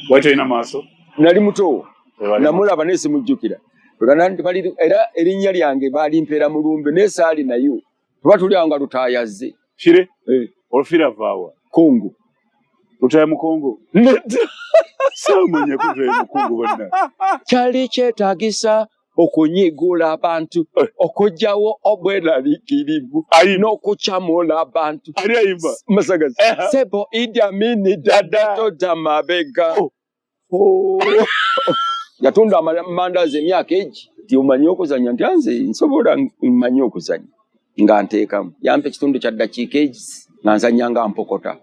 Wacho ina maso. Nali muto. Namulaba nesi mujjukira. Tuganandi bali era erinnya lyange bali mpera mulumbe nesali nayo. Tuba tuli anga lutayazze. Shire? Olufira vawa. Kongo. Lutaya mu Kongo. Samanya kutaya mu Kongo bonna. Kyali kyetaagisa okunyigula abantu okujjawo obweraliikirivu n'okukyamula abantu. Ali ayimba. Masagazi. Sebo Idi Amin dada toda mabega. Yatunda amandazi emyaka egi nti omanyi okuzanya nti anze nsobola mmanyi okuzanya nga nteekamu yampa ekitundu kya ddakiika egi nga nzanya nga mpokota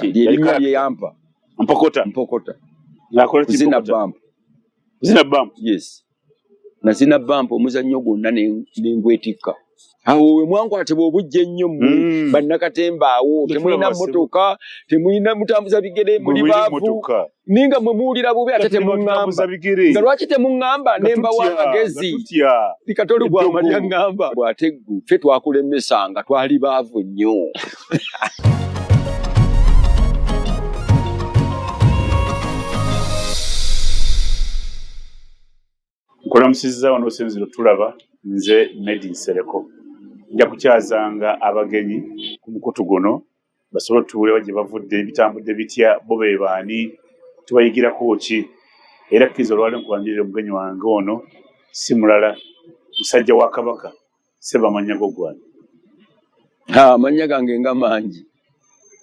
lyerinnya lye yampa mpokota zina bampu yes nazina bampu omuzannyo gwonna nengwetikka awo we mwankwate bw'obujja ennyo mmwe bannakatemba awo temulina mmotoka temulina mutambuza bigere muli baavu ninga mwe muwulira bubi ate temuŋŋamba nga lwaki temuŋŋamba nemba w'amagezi likatoli bw'amalya ŋŋamba bw'ate ggwe ffe twakulemesanga twali baavu nnyo. Nkolamusizza wano Osinziro tulaba nze Medi Nsereko. Nja kukyazanga abagenyi ku mukutu guno basobole tuwule gye bavudde ebitambudde bitya bo be baani tubayigirako ki era kkiriza olwali nkubanjirira omugenyi wange ono si mulala musajja wa Kabaka Ssebamanya Gogwana. Amanya gange nga mangi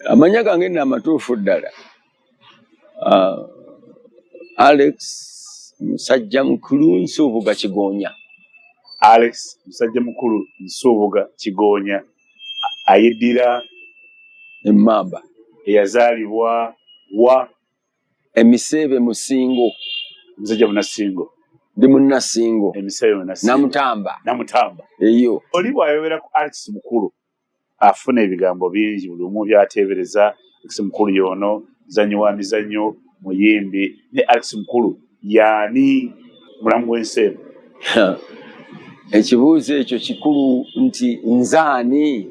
amanya gange nina amatuufu ddala. Alex musajja mukulu Nsubuga Kigonya. Alex musajja mukulu Nsubuga Kigonya ayiddira Emmamba eyazaalibwa wa Emisebe Musingo. Musajja Munasingo. Ndi Munasingo. Emisebe Munasingo. Namutamba. Eyo. Oli bw'ayogera ku Alex mukulu afuna ebigambo bingi buli omu by'ateebereza. Alex mukulu y'ono muzannyi wa mizannyo muyimbi ne Alex mukulu yaani mulamu w'ensi. Ekibuuzo ekyo kikulu nti nzaani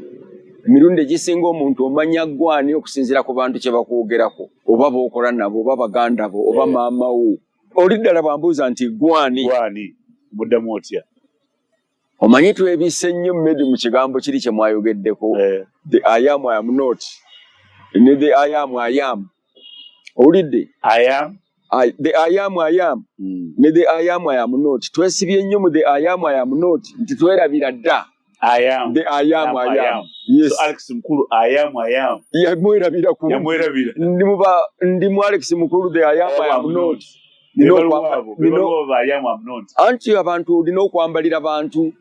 emirundi egisinga omuntu omanya gwani okusinziira ku bantu kye bakwogerako oba b'okola nabo oba baganda bo oba maama wo oli ddala bwambuuza nti gwani muddamu otya omanyi twebise nnyo Medi mu kigambo kiri kye mwayogeddeko the I am not ne the I am owulidde the I am ne the I am not twesibye nnyo mu the I am not nti twerabira dda the I am yes. So Alex mukulu I am yamwerabira ku ndi mu Alex mukulu the I am not anti abantu olina okwambalira abantu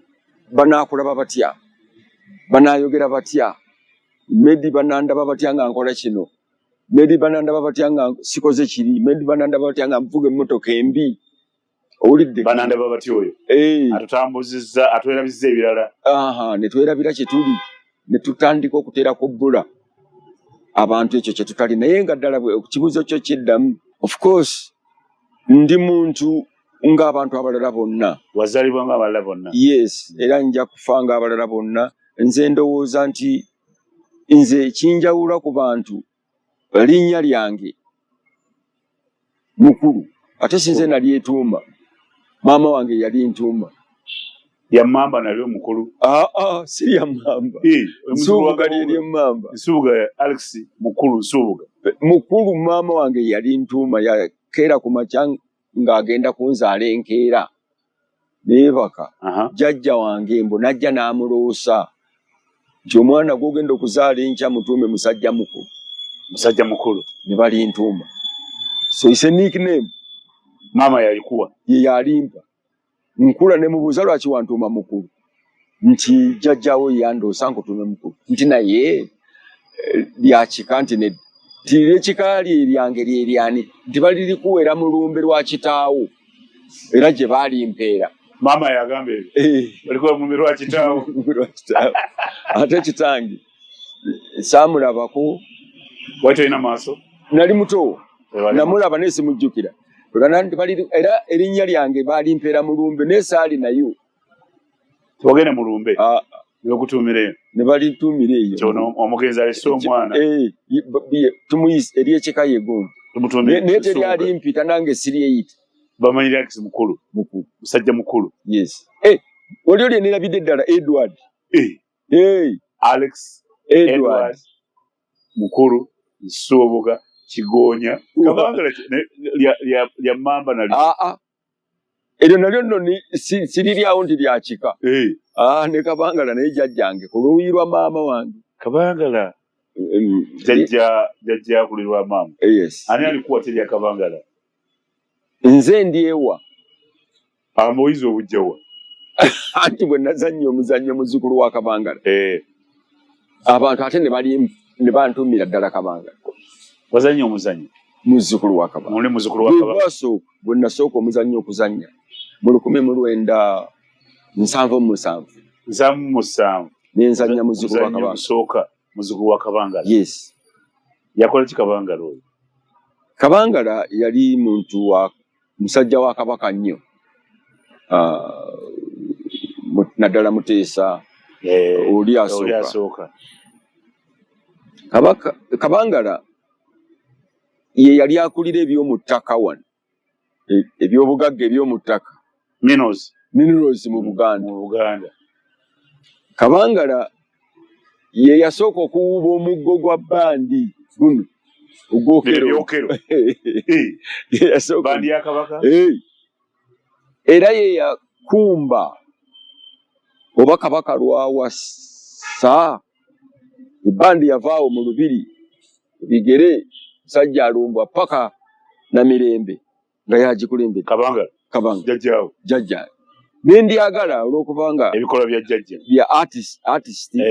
banaakulaba batya banaayogera batya Medi banandaba batya nga nkola kino Medi banandaba batya nga sikoze kiri Medi banandaba batya nga mvuga emmotoka embi owulidde banandaba batya oyo atutambuzizza atwerabizza ebirala ne twerabira kye tuli ne tutandika okuteerako bbula abantu ekyo kye tutali naye nga ddala kibuuzo kyo kiddamu of course ndi muntu ng'abantu abalala bonna wazaalibwa ng'abalala bonna yes era nja kufa ng'abalala bonna nze ndowooza nti nze kinjawula ku bantu linnya lyange mukulu ate sinze nalyetuuma maama wange yali ntuuma ya Mamba nalyo mukulu si ya Mamba Nsubuga ly'Emmamba Nsubuga Alex mukulu Nsubuga mukulu maama wange yali ntuuma yakeera ku makya ng'agenda kunzaala enkeera neebaka jjajja wange mbu najja n'amuloosa nti omwana gw'ogenda okuzaala enkya mutuume musajja mukulu ne bali ntuuma so is a nickname maama yalikuwa ye yalimpa nkula ne mubuuza lwaki wantuuma mukulu nti jjajjawo yandoosa nkutuume mukulu nti naye lyakika nti lyekika lyange lyeryani nti balirikuwera mulumbe lwa kitaawo era gye balimpeera maama yagamba balikuwa mulumbe lwa kitaawo ate kitange saamulabako wali olina maaso nali muto namulaba nesi mujjukira era erinnya lyange balimpeera mulumbe nesaali nayo togende mulumbe yokutuumireyo ne balituumira eyo kyono omugenzi alese omwana tumuyise eryekika yegundi tumutonde ne teri ali mpita nange siri eyita bamanyi Alex mukulu musajja mukulu yes oli nirabidde ddala Edward Alex Edward mukulu Nsubuga Kigonya Kabangala lya mamba nali eryo nalyo nno siri lyawo nti lyakika ne Kabangala naye jjajjange ku luuyi lwa maama wange Kabangala jjajja kulirwa maama yes ani alikuwa teri ya Kabangala nze ndyewa amoyizo obujjawa anti bwe nazannya omuzannyo muzzukulu wa Kabangala abantu ate ne bantumira ddala Kabangala wazannya omuzannyo muzzukulu wa Kabangala muli muzzukulu wa Kabangala bwe nasooka omuzannyo okuzannya mu 1977 nenzannya muzzukulu wa Kabangala kusooka muzzukulu wa Kabangala yes yakola ki Kabangala oyo Kabangala yali musajja wa Kabaka nnyo naddala Muteesa oli asooka Kabangala ye yali akulira eby'omuttaka wano eby'obugagga eby'omuttaka minerals mu Buganda Kabangala ye yasooka okuwuuba omuggo gwa bbandi guno ogwokero bandi ya Kabaka era ye yakumba oba Kabaka lwawasa ebbandi yavaawo mu Lubiri bigere musajja alumbwa paka na Mirembe nga yagikulembedde Kabangala jjajja nendyagala olw'okubanga ebikola bya jjajja bya artist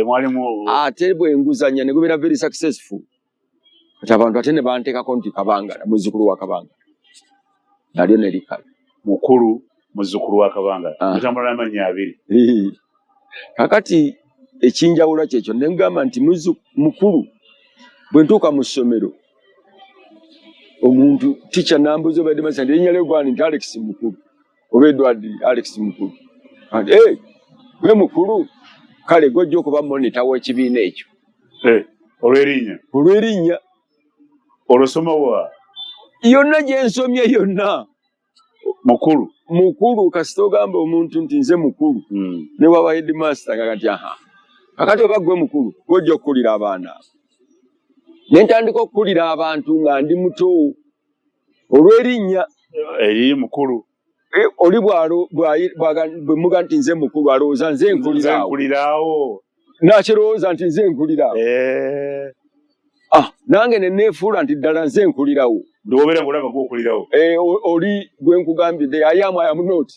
mwalimu ate bwenguzanya ne gubera very successful kati abantu ate ne banteekako nti Kabangala muzzukulu wa Kabangala nalyo ne likala mukulu muzzukulu wa Kabangala mutambula n'amannya abiri kakati ekinjawula kyekyo ne ngamba nti mukulu bwe ntuuka mu ssomero omuntu teacher nambuza obadde masa erinnya lyo gwani nti Alex mukulu oba Edward Alex mukulu gwe mukulu kale gojja okuba monita w'ekibiina ekyo olw'erinnya olwosoma wa yonna gye nsomye yonna mukulu kasita ogamba omuntu nti nze mukulu ne waba headmaster nga kati kakati oba gwe mukulu gojja okukulira abaana ne ntandika okukulira abantu nga ndi muto olw'erinnya eri mukulu oli bwe muga nti nze mukulu alowooza nze nkuliraawo nakirowooza nti nze nkuliraawo nange ne neefuula nti ddala nze nkulirawo ndobeera ngolaba gwokulirawo oli gwe nkugambye I am not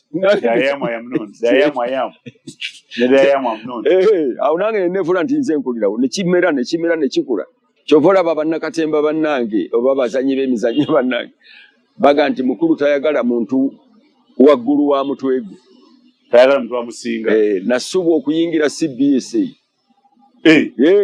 awo nange ne neefuula nti nze nkulirawo nekimera nekikula kyova olaba bannakatemba bannange oba bazanyi b'emizannyo bannange baga nti mukulu tayagala muntu waggulu wa mutwe gwe tayagala muntu wamusinga nasubwa okuyingira CBSA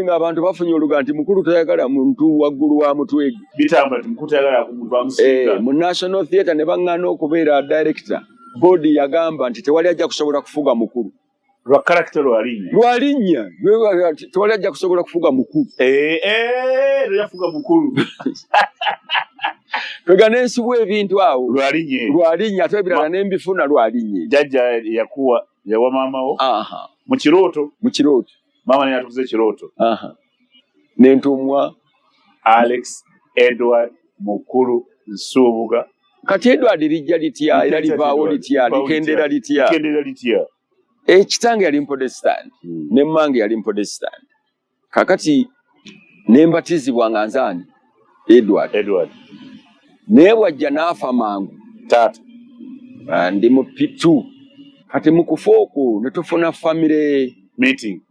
nga abantu bafunye oluga nti mukulu tayagala muntu waggulu wa mutwe gwe bitambula nti mukulu tayagala muntu wamusinga mu National Theatre ne baŋŋaana okubeera director boodi yagamba nti tewali ajja kusobola kufuga mukulu lwa character lwalinnya tewali ajja kusobola kufuga mukulu yafuga mukulu twega nensibwa ebintu awo lwalinnya ate ebirala nembifuna lwalinnya jjajja yawa maamawo mu kirooto maama naye atukuza ekirooto nentumwa Alex Edward mukulu Nsubuga kati Edward lijja litya era livaawo litya likendera litya ekitange yali Protestant ne mmange yali Protestant kakati nembatizibwa nga nzaani Edward naye bwajja n'afa mangu taata ndi mu P2 kati mu kufa okwo ne tufuna family meeting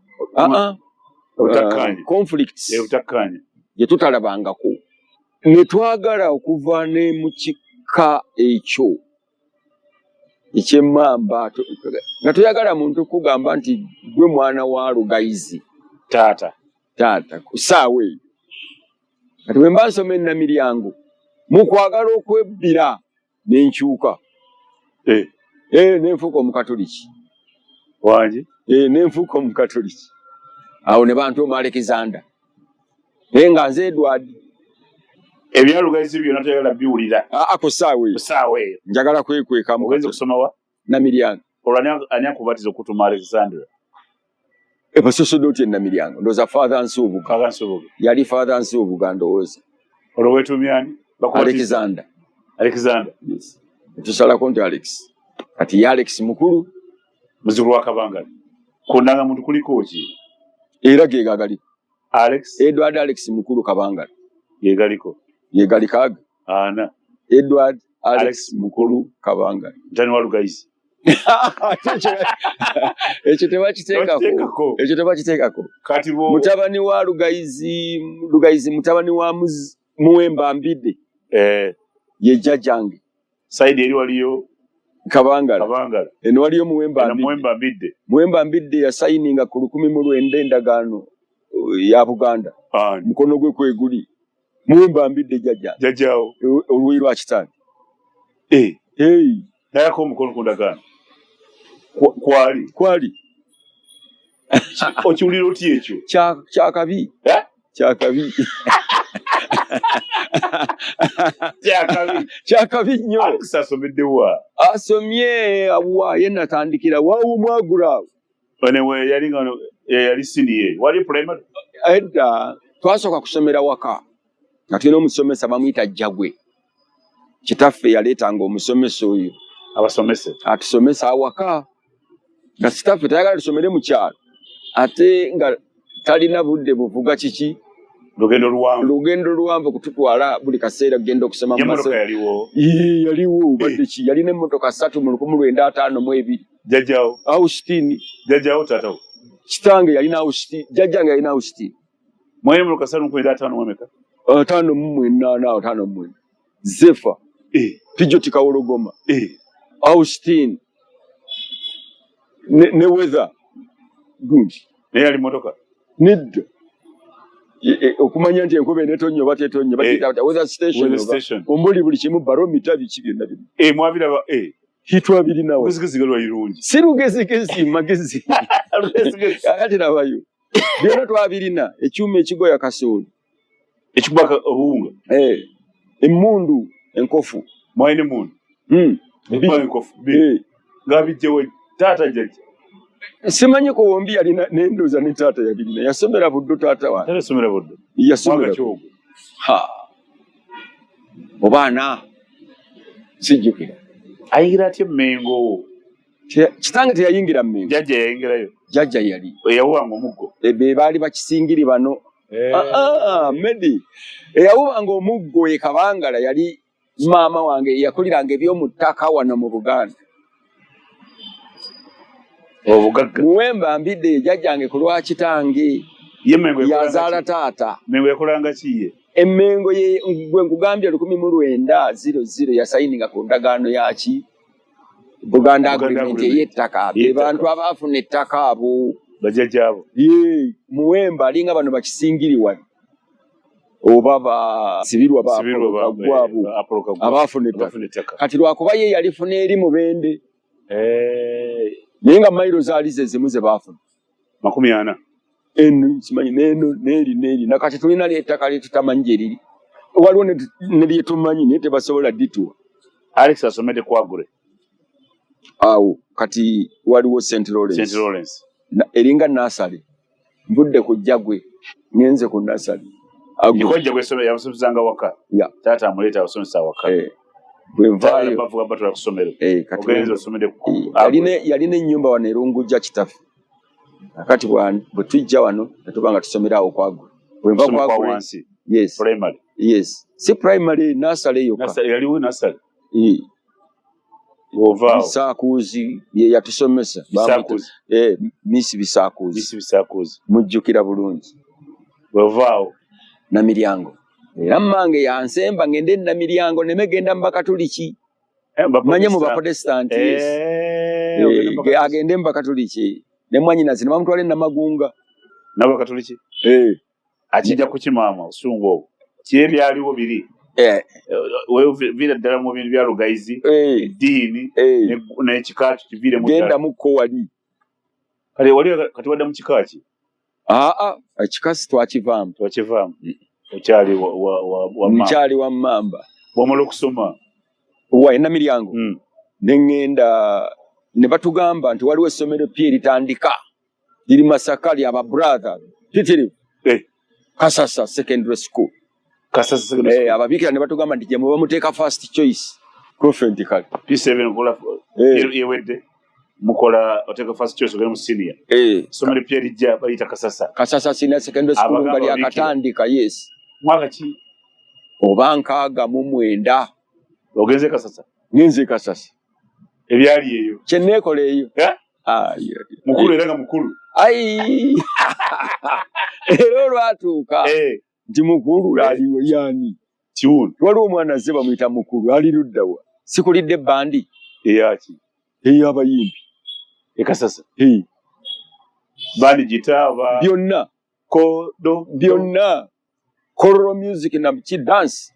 conflicts gye tutalabangako ne twagala okuva ne mu kika ekyo ekyemmamba nga toyagala muntu kugamba nti gwe mwana wa Lugayizi taata ku ssaawa eyo kati bwe mba nsoma ennamiryango mu kwagala okwebbira nenkyuka nenfuuka omukatoliki wangi nenfuuka omukatoliki awo ne bantuuma Alexander naye nga nze Edward Ebyalugayizi byonna toyagala biwulira. Ako saawe. Njagala kwekweka mu ogenze kusoma wa? Namiryango. Ani akubatiza okutuma Alexandra? Basosodooti e Namiryango. Ndowooza Father Nsubuga. Yali Father Nsubuga ndowooza. Olwo weetumya ani? Alexander. Yes. Tusalako nti Alex. Kati ye Alex mukulu. Muzzukulu wa Kabangala. Ku Ndangamuntu kuliko ki? Era geegagali. Alex? Edward Alex mukulu Kabangala. Yegaliko. Yegalikaga. Ana. Edward Alex mukulu Kabangala. Ntani wa Lugayizi. Ekyo tebakiteekako. Kati bo mutabani wa Lugayizi mutabani wa Muwemba Mbidde. Ye jjajjange. Saidi eri waliyo Kabangala. Eno waliyo Muwemba Mbidde. Muwemba Mbidde yasayininga ku 1900 endagaano ya Buganda. Mukono gwe kweguli. Muwemba Mbidde jjajjaawo. Oluyi lwa kitange. Nayako omukono ku ndagaano. Kwali. Okiwulira otya ekyo? Kyakabi. Kyakabi. Kyakabi nnyo. Asomedde wa? Asomye awa ye natandikira waawo Mwagura. Bane yali senior. Wali primary? Edda twasooka kusomera waka. Nga tulina omusomesa bamuyita Jagwe. Kitaffe yaleetanga omusomesa oyo. Abasomese. Atusomesa awaka. Nga kitaffe tayagala tusomere mu kyalo. Ate nga talina budde buvuga kiki. Lugendo luwanvu kututwala buli kaseera kugenda okusoma mu masomero. Yaliwo. Yaliwo badde ki yalina emmotoka 3 mu 1952. Jjajjaawo. Austin. Jjajjaawo taatawo. Kitange yalina Austin. Jjajjange yalina Austin. Mwene mu 1952 mwemeka? 5 Zefa. Pijoti Kawologoma. Austin. Ne weather. Good. Ne yali motoka. Nedda. Okumanya nti enkuba enetonnya oba tetonnya bakiyita weather station. Omuli buli kimu barometer biki byonna bino. Mwabiraba hitwabirina wa. Lugezigalwa irungi. Si lugezigezi magezi. Akati nabayo. Byonna twabirina ekyuma ekigoya kasooli. Ekibaka obuwunga. Emmundu enkofu. Mwine mundu. Enkofu. Ngabijjewe taata jjajja. Simanyi ko wombi yalina nendoza ne taata yabirina. Yasomera buddo taata wa. Yasomera buddo. Yasomera. Obaana. Sijjukira. Ayingira atya Mengo. Kitange teyayingira Mengo. Jjajja yayingirayo. Jjajja yali. Eyawubanga omuggo. Be baali bakisingiri bano. Medi. Eyawubanga omuggo ye Kabangala yali maama wange yakuliranga ebyomu ttaka wano mu Buganda. Muwemba Mbidde jjajjange ku lwa kitange. Yazaala taata. Mengo yakolanga ki ye? Emmengo ye gwe nkugambye 1900 yasayininga ku ndagaano yaki Buganda Agreement y'ettaka. Be bantu abaafuna ettaka abo. Bajjajjaabo. Muwemba alinga bano bakisingiri wano. Oba sibirwa gwabo abaafuna ettaka. Kati lwakuba ye yalifuna eri Mubende. Naye nga mayiro zaali ze zimu ze baafuna. 40. Simanyi n'eri nakati tulina ly'ettaka lyetutamanyi gye liri. Waliwo ne lyetumanyi naye tebasobola dituwa. Alex asomedde Kwagure. Awo kati waliwo St. Lawrence. Eringa Nasale. Mbudde ku Jjagwe. Ngenze ku Nasale. Jjagwe yasomesanga waka. Taata amuleeta abasomesa waka. Bwenvaayo bavuga batula ku ssomero. Kati osomedde yalina ennyumba wano erungujja kitaffe. Akati bwe tujja wano netuba nga tusomera awo Kwagure. Bwenva Kwagure. Yes. Primary. Yes. Si primary Nasale yokka. Nasale yaliwo Nasale. Bisaakuuzi ye yatusomesa. Miss Bisaakuuzi. Mujjukira bulungi. Bwevaawo. Namiryango. Era mmange yansemba ngende Namiryango nemegenda mu Bakatuliki. Manye mu Baprotestanti. Agende mu Bakatuliki. Ne mwanyinazi ne bamutwala Namagunga. N'Abakatuliki. Akijja ku kimaama osungu obwo. Kyebyaliwo biri. Vira ddala mu bintu bya Lugayizi, eddiini, n'ekikaaki kiviire mu ddala. Genda mukko wali. Kati wali kati wadda mu kikaaki? Ekikaasi twakivaamu. okyali wa mchali wa Mamba wamala okusoma wa Namiryango nengenda ne batugamba nti waliwo essomero pye litandika liri Masaka lya aba brother titiri Kasasa secondary school ababikira ne batugamba nti je muba muteeka first choice prophet kali P7 kola yewedde mukola oteka first choice ogenda mu senior somero pye lijja bayita Kasasa senior secondary school ngali akatandika yes mwaka ki oba nkaaga mu 9 ogenze Kasasa ngenze Kasasa ebyali eyo kyennekola eyo mukulu era nga mukulu era olwatuuka nti mukulu aliwo yani kiwuno waliwo omwana azze bamuyita mukulu ali luddawa sikulidde ebbandi eyaki ey'abayimbi Kasasa bandi gitaba byonna byonna choral music na dance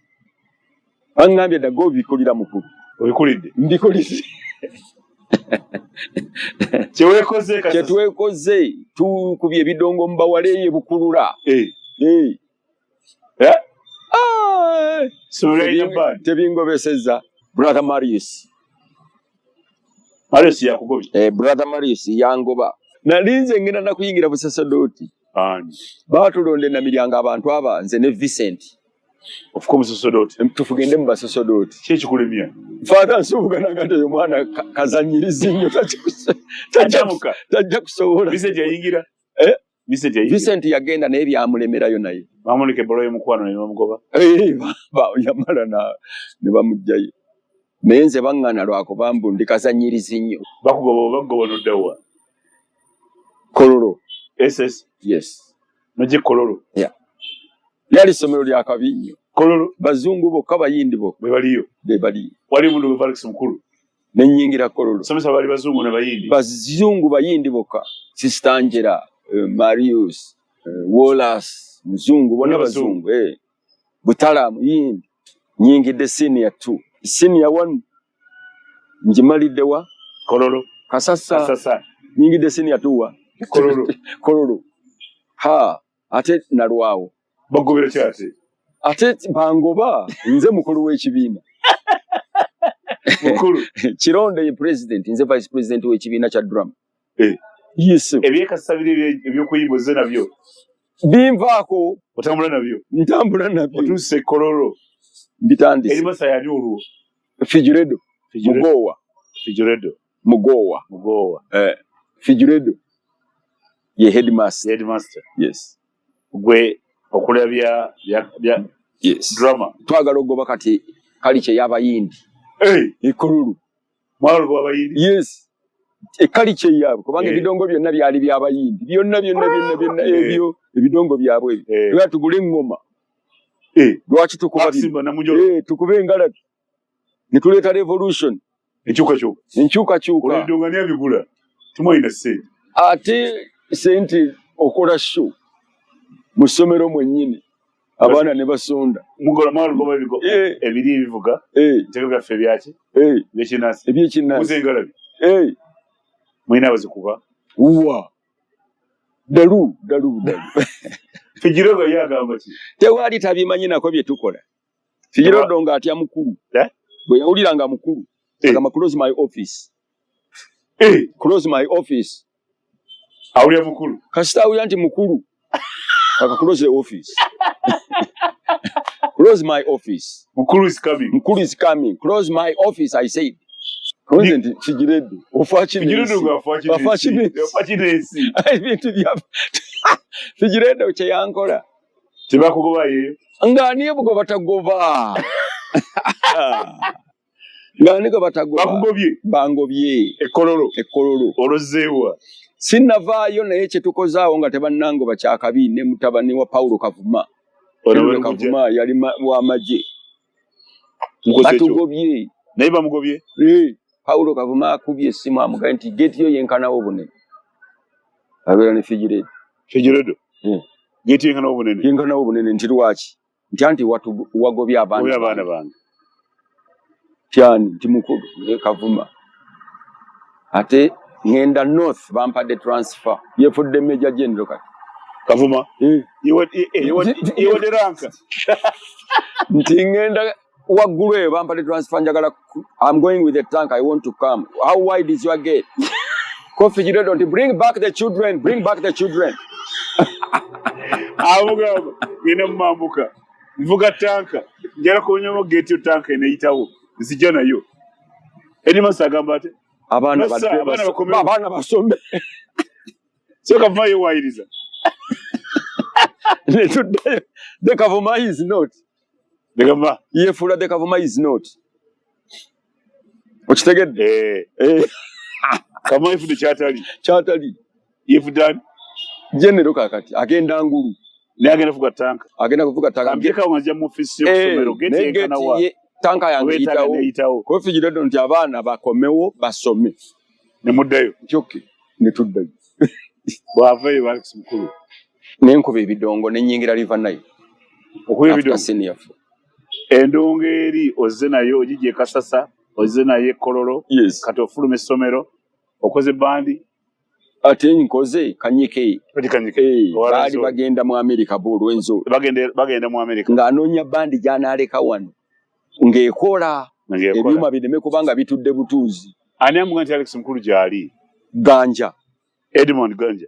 angambye dago bikulira mukulu obikulidde mbikulidde kyetwekoze tukubye ebidongo mbawaleeye bukulula tebingobeseza brother Marius yakugobye brother Marius yangoba nalinze ngenda nakuyingira busasodoti batulonde Namiryango abantu abanze ne Vincent ofuka omusasodoti tufugende mu basasodoti kyekikulemya fata nsubugana nga teyo mwana kazanyiriza nnyo tajja kusobola Vincent yagenda naye byamulemerayo naye bamuleka ebbalo y'omukwano ne bamugoba yamala ne bamugjayo naye nze baŋŋana lwakuba mbu ndi kazanyiriza nnyo bakugoba noddawa Kololo SS yes noje Kololo yali somero lya Kabinyo Kololo bazungu bokka bayindi bokka be baliyo wali mundu Felix mukulu nenyingira Kololo somesa bali bazungu na bazungu bayindi bokka Sister Angela Marius Wallace muzungu bona bazungu Butalamu yindi nyingidde senior 2 senior 1 njimalidde wa Kololo Kasasa nyingidde senior 2 wa Kololo ate nalwawo bagobera kyate ate bangoba nze mukulu w'ekibiina mukulu Kironde ye president nze vice president w'ekibiina kya drama yes ebyekasabire ebyokuyimboze nabyo bimvaako ntambula nabyo otuse Kololo mbitandise elimasa yali olwo Figueredo Mugowa Figueredo ye headmaster yes gwe okulya bya yes drama twagala ogoba kati kaliche y'abayindi Kololo mwalo gw'abayindi yes kaliche yabo kubanga ebidongo byonna byali by'abayindi byonna ebyo ebidongo byabwe era tugule engoma lwaki tukuba tukube engalabi ne tuleeta revolution enkyuka olidonga byabigula timoyina sente ate sente okola show mu ssomero mwennyini abaana ne basonda mugola mwalo goma ebiri ebivuga ntego byaffe byaki ebyekinasi muzengalabi mwina abazikuba dalu Figirodo yagamba ki tewali tabimanyi nako bye tukola Figirodo nga atya mukulu bwe yawuliranga mukulu agamba close my office close my office awulira mukulu kasita awulira nti mukulu aka close the office close my office mukulu is coming close my office I said President Figirodo ofachine ebintu bya Figirodo kye yankola tebakugoba yeyo ngani bugo batagoba ngani go batagoba bangobye Kololo olozeewa sinnavaayo naye kye tukozaawo nga tebannango bakyakabiine mutabani wa Paulo Kavuma yali w'amagye batugobye naye bamugobye Paulo Kavuma akubye essimu amugaye nti geti yo yenkanawo bunene abeera ne Figirodo geti yenkanawo bunene nti lwaki nti wagobye abaana bange tyani nti mukulu Kavuma ate ngenda north bampadde transfer yefudde Major General Kavuma. Iwe deranka. Ntingenda wagulwe bampale transfer njagala. I'm going with the tank. I want to come. How wide is your gate? Coffee you don't bring back the children. Bring back the children. Avuga ina mambuka. Mvuga tanka. Njala konyomo gate yo tanka ineyitawo. Nzijana yo. Edi masagamba ate. Abana basombe. So Kavuma yewayiriza. The Kavuma is not. The Kavuma. Yefula the Kavuma is not. Okitegedde? Kavuma ifude kyatali. Kyatali. Yefudani. General kakati agenda ngulu. Ne agenda kuvuga tanka. Agenda kuvuga tanka. Ambeka wanzia mu office yo kusomero gate ekana wa. Tanka yange yitawo. Kofi gidodo nti abaana bakomewo basome. Ne muddayo. Kyoke ne tuddayo. Bwavayo Alex mukulu. Nenkuba ebidongo nenyingira River Nile. Okuba ebidongo. Senior. Endongo eri ozze nayo ogijje Kasasa, ozze nayo Kololo. Yes. Kati ofuluma essomero. Okoze bandi. Ate nkoze Kanyike. Kanyike. Bali bagenda mu America bulwenzo. Bagenda mu America. Ng'anoonya bandi gy'anaaleka wano. Ng'ekola. Ebyuma bireme kubanga bitudde butuuzi. Ani amuga nti Alex mukulu gy'ali? Ganja. Edmond Ganja.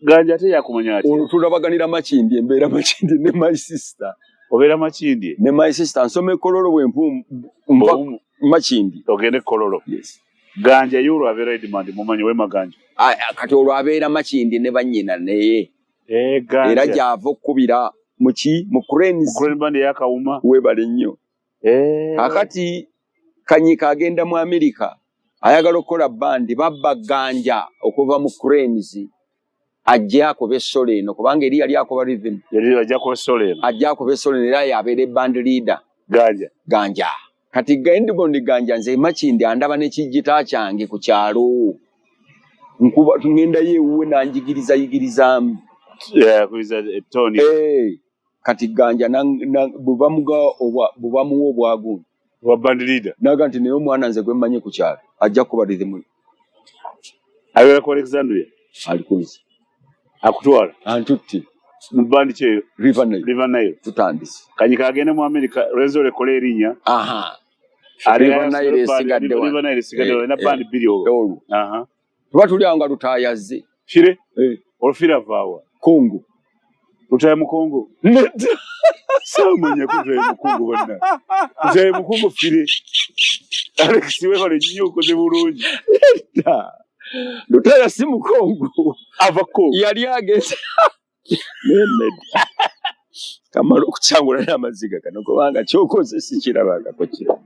Ganja ate yakumanya ati. Tulabaganira Makindi, embeera Makindi ne my sister. Obeera Makindi? Ne my sister. Nsome Kololo bwe Makindi. Ogende Kololo. Yes. Ganja y'olwo abeera Edmond mumanyi wema Ganja. Kati olwo abeera Makindi ne bannyina naye. Ganja. Era gy'ava okkubira mu Cranes. Mu Cranes band ey'akawuma. Weebale nnyo. Kakati Kanyika agenda mu America. Ayagala okukola bandi babba Ganja okuva mu Cranes. Ajja akobe solo eno kubanga eri yali akoba rhythm. Yali ajja akoba solo eno. Ajja akobe solo era yabeere band leader. Ganja. Kati Edmond Ganja nze Makindi andaba n'ekijjita kyange ku kyalo. Nkuba tugenda yeewuwe nanjigiriza yigirizaamu. Kuiza Tony. Kati Ganja bubamuwa obwagundi. Wa band leader. Naga nti naye omwana nze gwe mmanyi ku kyalo. Ajja kuba rhythm. Abeera ku Alexandria. Alikuliza. Akutwala. Antutti. Mu band kye River Nile. River Nile. Tutandise. Kanyika agenda mu America Renzo lekola erinnya. River Nile esigadde wa. River Nile esigadde na band biri olwo. Tuba tuli awo nga lutaayazze. Kire? Olufira vaawa. Kongo. Lutaaya mu Kongo. Samanya kutaaya mu Kongo bonna. Lutaaya mu Kongo fire. Alex wekole nnyo okoze bulungi. Lutaaya si mu Kongo. Ava Kongo. Yali ageze. Kamala okukyangula n'amaziga kano kubanga kyokoze si kirabangako kiro.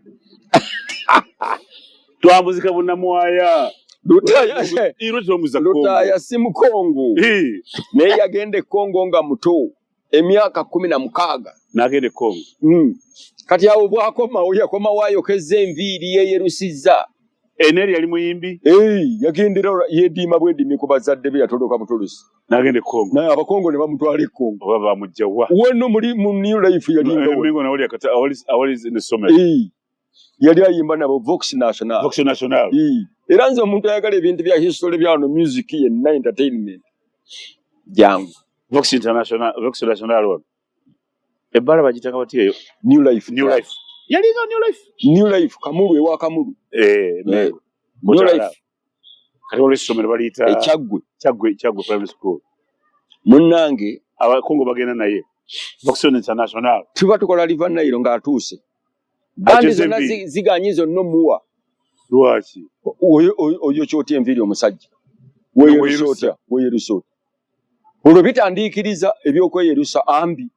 Twambuzika bunnamwaya. Lutaaya si mu Kongo. Naye yagenda e Kongo nga muto. Emyaka 16. N'agenda e Kongo. Kati awo bwakomawo yakomawo ayokeza enviiri yeeyerusizza. Eneri yali muyimbi? Yagendera yeediima bwediimi ku bazadde be yatoloka butulusi. N'agenda e Kongo. Naye Abakongo ne bamutwala e Kongo. Oba bamujja wa? Wano mu New Life yali awali n'essomero. Yali ayimba nabo Vox National. Vox National. Era nze omuntu ayagala ebintu bya history bya wano music yenna entertainment. Jangu. Vox International, Vox National wano. Ebbala bagitanga bati eyo. New Life. Yali nga New Life. New Life Kamulu ewa Kamulu. New Life. Kati wali essomero baliyita Kyaggwe Primary School. Munnange Abakongo bagenda naye. Vox International. Tuba tukola River Nile nga atuuse. Bandi zonna ziganyi zonna omuwa. Lwaki? Oyo kyotya enviiri omusajja. Weeyerusa. Olwo bitandiikiriza ebyokweyerusa ambi.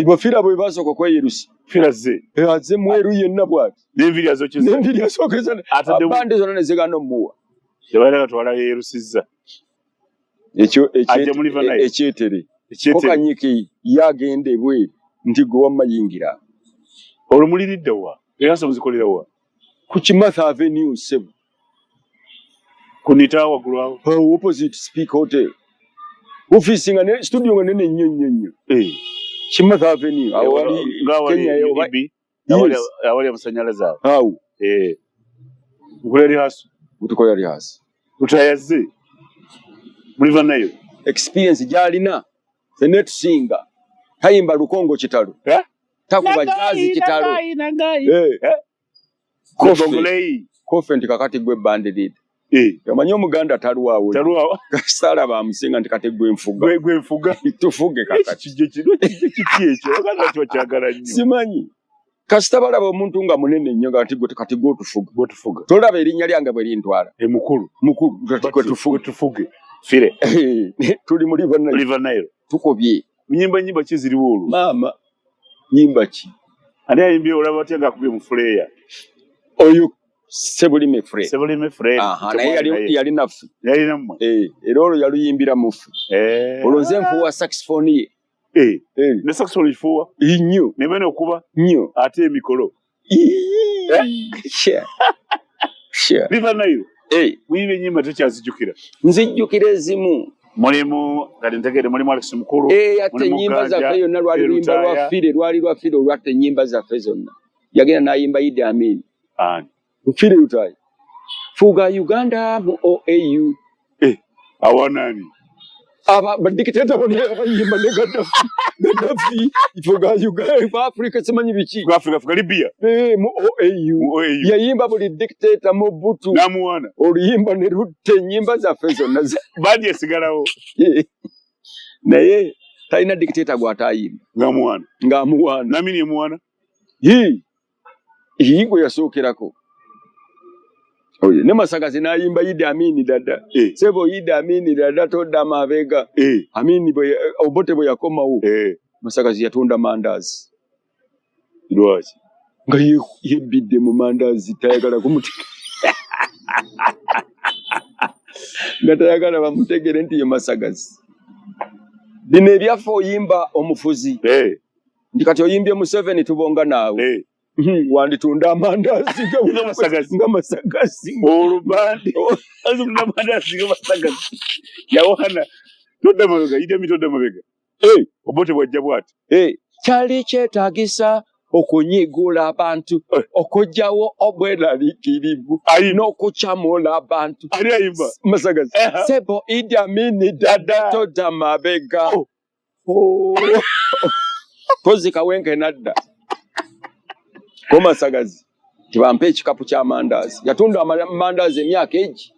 Bafira bwe basooka okweyerusa. Fira ze. Azze mweru yenna bw'ati. N'enviiri azokyeza. N'enviiri asookeza. Bandi zonna ne zigana omuwa. Tebaera gatwala yeerusizza. Ekyetere. Ko Kanyike yagenda ebweru nti gwe wammayingira. Olumuliridde wa? Era somuzikolera wa? Ku Kimathi Avenue 7. Kunita waggulu awo. Opposite Speak Hotel. Office nga studio nga nene nnyo. Kimathi Avenue. Awali Kenya yoba. Awali amasanyalaze awo. Awo. Mukola rehearsal. Tukola rehearsal. Lutaayaze. River Nile. Experience jalina. Fene tusinga. Tayimba lukongo kitalo. Takuba jazi kitalo. Nangai. Kofe ntikakati gwe banded. Yamanyi omuganda taluwawo. Kasala bamusinga ntikati gwe nfuga. Gwe nfuga. Tufuge kakati. Kiki wakanda kyo kyagala nnyo. Simanyi. Kasita balaba omuntu nga munene nnyo nga kati gwe tufuga. Tolaba erinnya lyange bwe lintwala. Mukulu gwe tufuge. Fire. Tuli mu River Nile. Tukobye. Nyimba ki ziriwo olwo? Mama. Nyimba ki? Ani ayimbye olaba atya ng'akubye mu fuleya? Oyo Sebulime Fred. Naye yali naffe. Yali nammwe. Era olwo yaluyimbira mufu. Olwo nze nfuuwa saxophone ye. Ne saxophone ifuuwa? Nnyo. Ne bene okuba? Nnyo. Ate emikolo? River Nile. Muyimba ennyimba tokyazijjukira? Nzijjukira ezimu. Mulimu kati ntegeere mulimu Alex Mukulu. Ate ennyimba zaffe yonna lwali luyimba lwa fire olwatte ennyimba zaffe zonna. Yagenda n'ayimba Idi Amin. Mfire utayi. Fuga Uganda mu OAU. Awanani. Badikiteta bone abayimba ne Gaddafi. Fuga Uganda Africa simanyi biki. Africa Libya. Mu OAU. Yayimba buli dictator Mobutu. Namuwana. Oluyimba ne rutte nyimba za fezo na baadhi esigalawo. Naye talina dictator gwatayimba. Ngamuwana. Namini emuwana. Gwe yasookerako. Ne Masagazi n'ayimba Idi Amin dada. Sebo Idi Amin dada todda mabega. Amin Obote bwe yakomawo. Masagazi yatunda mandazi. Lwaki? Nga yebbidde mu mandazi tayagala kumutika. Nga tayagala bamutegere nti ye Masagazi. Bino ebyaffe oyimba omufuzi. Ndi kati oyimbye Museveni tubonga naawe. Wanditunda amandazi nga Masagazi. Olubandi. Azumna amandazi nga Masagazi. Yawana. Todda mabega. Idi Amin todda mabega. Obote bwajja bwati. Kyali kyetaagisa okunyiigula abantu. Okugyawo obweraliikirivu. N'okukyamuula abantu. Ali ayimba. Masagazi. Sebo Idi Amin dada todda mabega. Kozi Kawenke nadda. Ko Masagazi tibampe ekikapu ky'amandazi. Yatunda amandazi emyaka egi.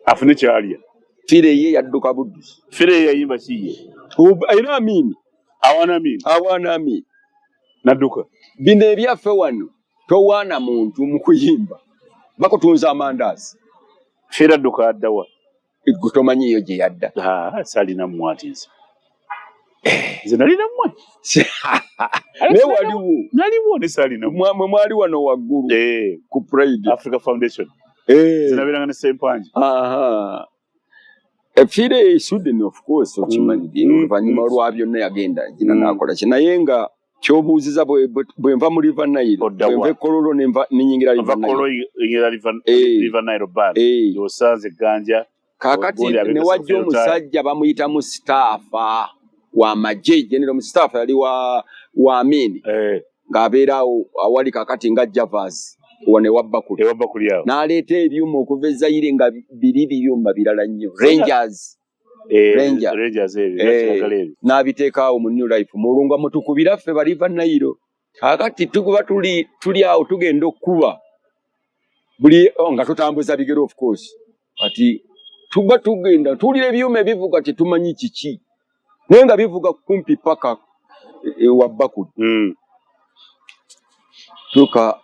Afune kyalya. Fire ye yadduka buddusi. Fire yayimba kiye. Ayina Amin. Awana Amin. Nadduka. Bino ebyaffe wano towaana muntu mu kuyimba. Bakutunza amandazi. Fire adduka addawa. Gwe tomanyi eyo gye yadda. Salina mmwatinza. Zinalina mmwe. Ne waliwo. Naliwo ne salina mmwe. Mwe mwali wano waggulu. Ku Pride. Africa Foundation. Zinabiranga ne Sempanje. Fire Sweden of course okimanyi oluvannyuma lwa byonna yagenda gina n'akola kye naye nga kyobuuziza bwe nva mu River Nile bwe Kololo nenyingira River Nile bar yosanze ganja kakati ne wajja omusajja bamuyita mu staffa wa maje general mu staffa yali wa Amin ng'abeera awali kakati nga Javas wane Wabbakuli n'aleeta ebyuma okuva e Zaire nga biri byuma birala nnyo Rangers n'abiteeka awo mu New Life mulunga mutukubira ffe bali River Nile kakati tukuba tuli awo tugenda okuba buli nga tutambuza bigero of course ati tuba tugenda tulira ebyuma ebivuga tetumanyi kiki naye nga bivuga kumpi paka Wabbakuli tuka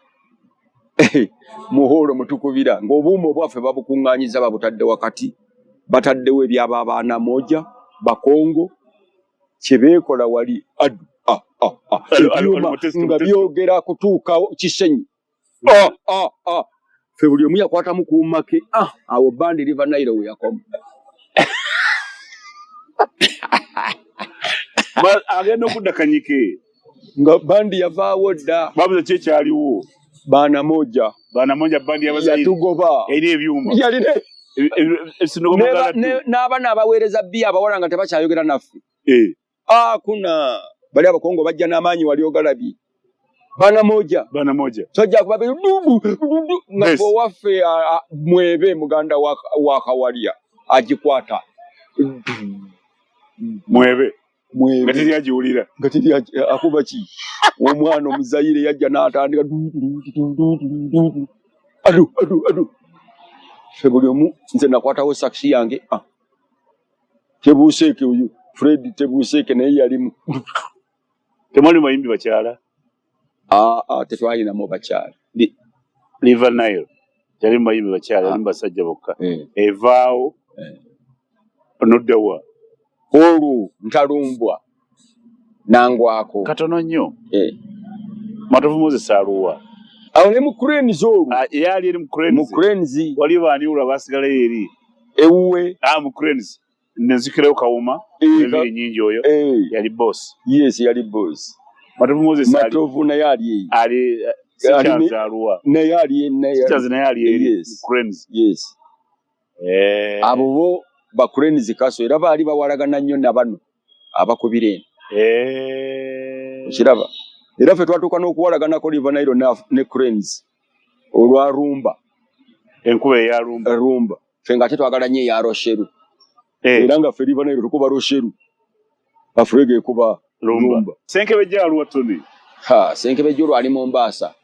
muhoro mutukubira ng'obuuma obwaffe babukuŋŋaanyiza babutadde wakati bataddewo ebyaba abaana moja bakongo kyebeekola wali ebyuma nga byogera kutuuka Kisenyi ffe buli omu yakwata mukuumake awo bandi River Nile we yakoma agenda okudda Kanyike nga bandi yavaawo dda babuze kyekyaliwo baana moja bandi yabazaire yatugoba eri ebyuma yalina n'abaana abaweereza bbiya abawala nga tebakyayogera naffe kuna bali abakongo bajja n'amaanyi wali ogalabye bana moja soja kubabe ngabo wafe mwebe muganda wakawalia ajikwata mwebe ngati akuba ki omwana omuzayire yajja n'atandika adu sebuli omu nze nakwatawo saksi yange Tebuseeke uyu Fred Tebuseeke naye yalimu temali mayimbi bakyala tetwalina mu bakyala River Nile yali mayimbi bakyala yali basajja bokka evaawo onoddawa olwo ntalumbwa nangwako katono nnyo Matovu Moses aluwa awo ne mu Cranes olwo yali eri mu Cranes wali baaniwula basigala eri ewuwe mu Cranes nenzikirayo kawuma ebiri nyingi oyo yali boss yali boss Matovu Moses Matovu naye ali Sichazaluwa naye ali Cranes abo bo ba Cranes kaso era baali bawalagana nnyo nabano abakubireni kiraba era fe twatuuka n'okuwalagana ko River Nile ne Cranes olwa rumba enkuba eya rumba fe nga twagala nnyo eya Rosheru era nga fe River Nile tukuba Rosheru Afrika ekuba rumba Senkebe Jaluwa Tony Senkebe Jaluwa ali Mombasa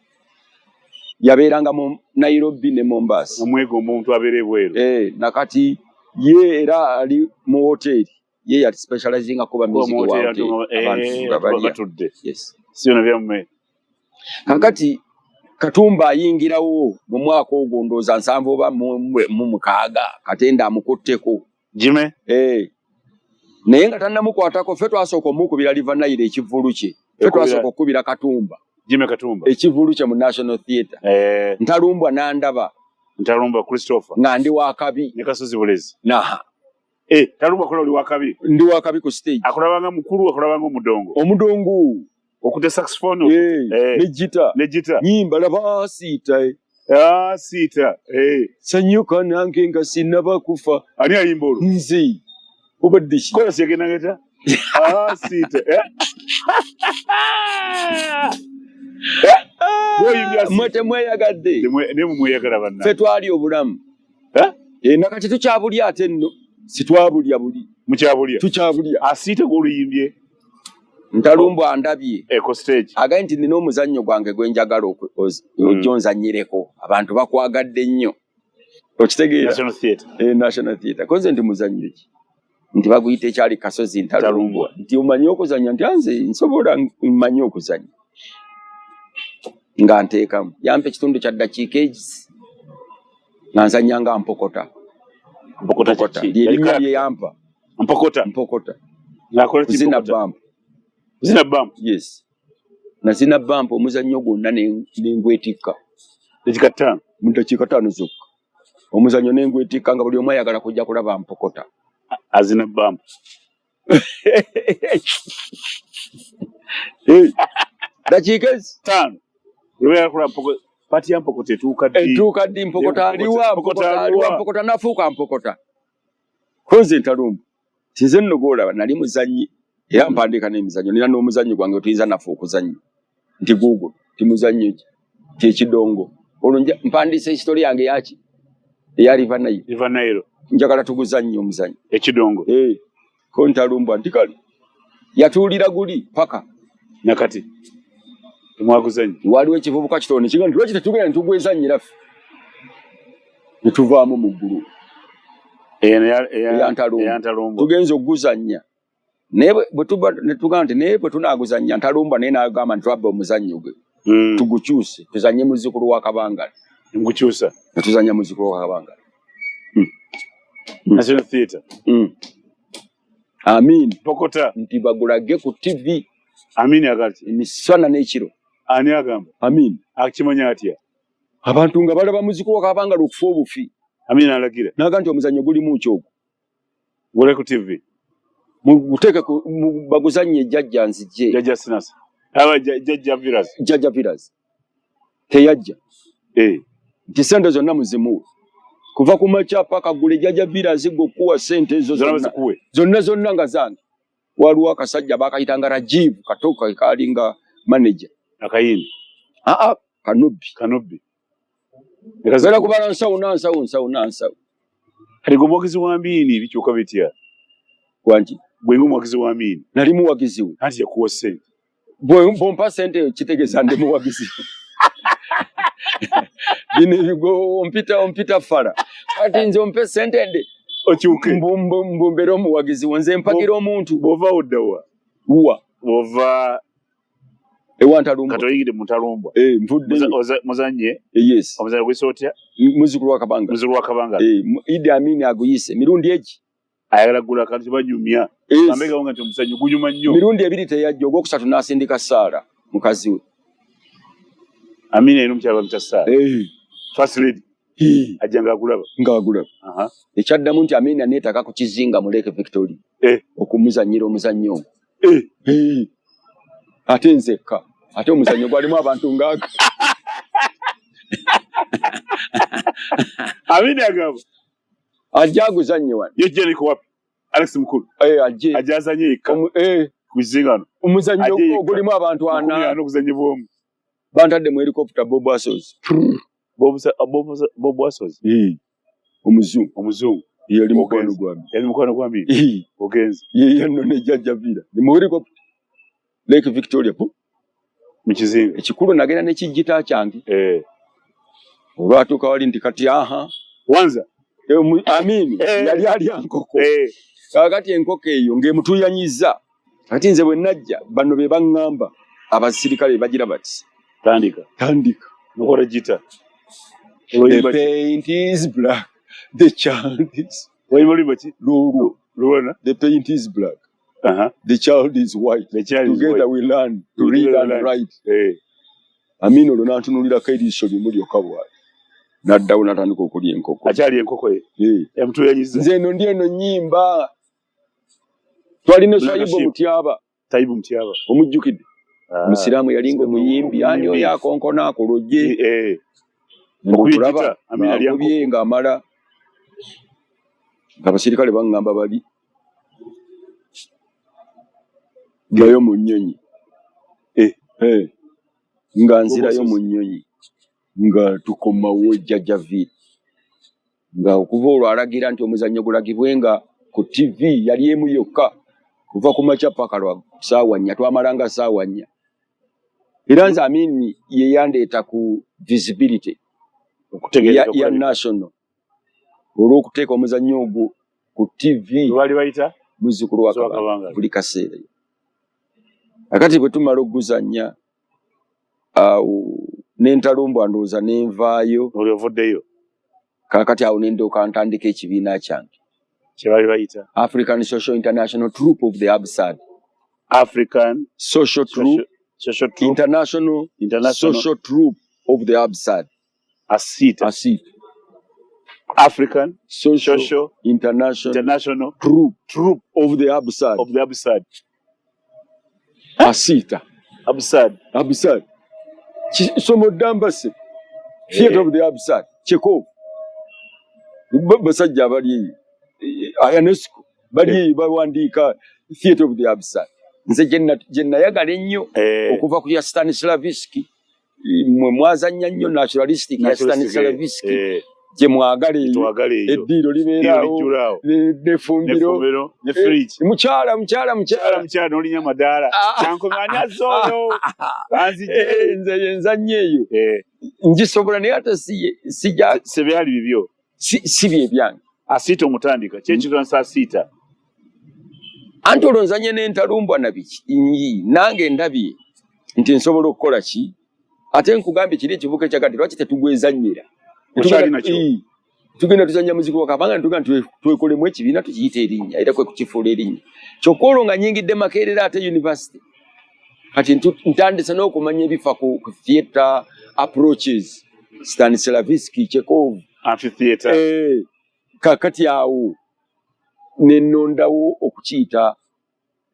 yabeeranga mu Nairobi ne Mombasa omwego omuntu abeere bweru nakati ye era ali mu hoteli ye yali specializing akuba music abantu yes siona byamme kakati Katumba ayingirawo mu mwaka ogwo ndooza 7 oba mu mukaaga Katenda amukutteko Jime naye nga tannamukwatako fe twasooka omukubira River Nile ekivulu kye fe twasooka okukubira Katumba Jime Katumba ekivulu kye mu National Theatre ntalumbwa nandaba Ntalumba Christopher nga ndi wakabi ne Kasozi Bulezi naha Talumba kola oli wakabi ndi wakabi ku stage akulabanga mukulu akulabanga omudongo okute saxophone ne gita nyimba laba sita sita sanyuka nange nga sinaba kufa ani ayimbolo nzi obaddishi kola segena ngeta sita mwete mweyagadde ne mweyagala banna fe twali obulamu nakati tukyabulya ate nno sitwabulya buli mukyabulya tukyabulya asite goluyimbye ntalumbwa andabye eco stage agaye nti nina omuzannyo gwange gwenjagala ojonzanyireko abantu bakwagadde nnyo okitegeera National Theatre koze nti muzannyo ki nti baguyita ekyali Kasozi Ntalumbwa nti omanyi okuzannya nti anze nsobola mmanyi okuzannya nga nteekamu yampa ekitundu kya ddakiika nga nzannyanga mpokota lyerinnya lye yampa mpokota zina bamp yes nazina bamp omuzannyo gwonna n'engwetikka mu ddakiika 5 zokka omuzannyo n'engwetikka nga buli omu ayagala kujja kulaba mpokota azina bamp ddakiika 5 yoya kula mpokota pati ya mpokota etuuka ddi mpokota aliwa mpokota nafuuka mpokota koze Ntalumba tinze nno gwolaba nali muzannyi era mpandiika n'emizannyo nina n'omuzannyo gwange tuyinza naffe okuzannya nti Google ti muzannyo ki kyekidongo olwo mpandiisa ekitoli yange yaki eya River Nile njagala tuguzannyo omuzannyo ekidongo ko Ntalumbwa nti kale yatuulira guli paka nakati mwaguzannyo waliwo ekivubuka kitono nekiga nti lwaki tetugenda netugwezannyira ffe netuvaamu mu ggulu Ntalumba tugenza okuguzannya naye netugamba nti naye bwe tunaaguzannya Ntalumba naye n'agamba nti twabba omuzannyo gwe tugukyuse tuzannye muzzukulu wa Kabangala ngukyusa netuzannya muzzukulu wa Kabangala National Theatre Amin Pokota nti bagulage ku TV Amin agati emisana n'ekiro ani agamba Amin akimanya atya abantu nga balaba muzzukulu wa Kabangala okufa obufi Amin alagira naga nti omuzannyo gulimu kyogwo gule ku TV muteeke baguzannye Jjajja nzije Jjajja Sinasa aba Jjajja Viras teyajja nti sente zonna muzimuwe kuva ku makya paka gule Jjajja Viras gwokuwa sente ezo zonna nga zange waliwo akasajja bakayitanga Rajiv Katoka kaalinga manager Kanubbi. Era kubala nsawo nansawo. Kati gomwagizi wa Amini bikyuka bitya? Wanji. Gwe ngomwagizi wa Amini. Nali muwagizi we. Anti yakuwa ssente. Bompa ssente kitegeeza ndi muwagizi. Bino ebigo ompita fara. Kati nze ompe ssente ndi. Okyuke. Mbumbera omuwagizi we nze mpagira omuntu. Bova oddawa. Uwa. Bova Ewantalumba. Katoyigide mutalumbwa. Mvudde. Muzanye. Yes. Omuzanye gwesotya. Muzukulu wa Kabanga. Idi Amin aguyise. Mirundi eki. Ayagala gula kanti banyumya. Ambega wonga nti omusajja gunyuma nnyo. Mirundi ebiri teyajja ogwokusatu n'asindika Saara mukazi we. Amina eno mukyala bamita Saara. First lady. Ajjanga akulaba. Ng'agulaba. Ekyaddamu nti Amina neetaka ku kizinga mu Lake Victoria. Okumuzannyira omuzannyo ogwo. Ate nzekka. Ate omuzannyo gwalimu abantu ngaaga. Amina agamba. Ajja aguzannye wano. Yejja liko wapi? Alex Mukulu. Ajje. Ajja azannye yekka. Ku kizinga. Omuzannyo gulimu abantu 4. N'okuzannyibwa omu. Bantadde mu helicopter Bob Asos. Bob Asos. Omuzungu. Yali mukwano gwami. Yali mukwano gwami. Ogenze. Ye nno ne jjajja vira. Ni mu helicopter. Lake Victoria. Mu kizinga. Ekikulu nagenda ne kijjita kyange. Olwatuuka wali nti kati Wanza. Amini yali alya nkoko. Kakati enkoko eyo ng'emutuuyanyizza. Kati nze bwe najja bano be baŋŋamba abasirikale bagira bati. Tandika. Nokora jita. The paint is black. The child is. The paint is black. The child is white. Together we learn to read and write. Amino olwo n'antunuulirako eriiso limu lyokka bw'ati. N'addawo n'atandika okulya enkoko. Akyali enkoko ye. Yamutuuyanyizza. Nze eno ndi eno nnyimba. Twalina Tayibu Mutyaba. Omujjukidde. Omusiraamu yalinga omuyimbi ani oyo akonkona akolojje. Ng'otulaba akubye ng'amala. Abasirikale baŋŋamba bali. Gayo mu nnyonyi. Nga nzirayo mu nnyonyi. Nga tukomawo jjajja viri. Nga okuva olwo alagira nti omuzannyo gulagibwenga ku TV yali emu yokka. Kuva ku makya paka lwa ssaawa 4 twamalanga ssaawa 4. Era nze Amini ye yandeeta ku visibility ya national. Olw'okuteeka omuzannyo ogwo ku TV. Lwali bayita? Muzzukulu wa Kabanga. Buli kaseera. Akati bwe tumala okuzannya n'entalumbwa ndowooza n'envaayo. Oli ovuddeyo? Kaakati awo n'endooka ntandika ekibiina kyange. Kye bali bayita? African Social International Troupe of the Absurd. African Social Troupe. International Social Troupe of the Absurd. ASITA. African Social International Troupe of the Absurd. ASITA. Absurd. Somo Dambase. Theatre of the Absurd. Chekhov. Basajja abali Ionesco. Bali bawandiika Theatre of the Absurd. Nze gye nayagala ennyo okuva ku ya Stanislavski. Mwe mwazannya nnyo naturalistic ya Stanislavski. Gye mwagala eyo. Eddiiro libeeraawo. N'effumbiro. Ne fridge. Mukyala. N'olinya amadaala. Kyankomani azooyo. Nze nzannya eyo. Ngisobola naye ate sijja. Sebyali bibyo. Si bye byange. ASITA omutandika. Kyekirwanisa ASITA. Anti olwo nzanye n'entalumbwa nabiki. Nange ndabye nti nsobola okukola ki. Ate nkugambye kiri ekivuka ekyakati lwaki tetugwezannyira. Tugenda tuzannya muziki wa Kabanga ntugenda twekolemu ekibiina tukiyita erinnya era kwe kukifuula erinnya. Kyokka olwo nga nyingidde Makerere ate university. Kati ntandise n'okumanya ebifa ku theatre approaches. Stanislavski, Chekhov. Amphitheatre. Kakati awo nenondawo okukiyita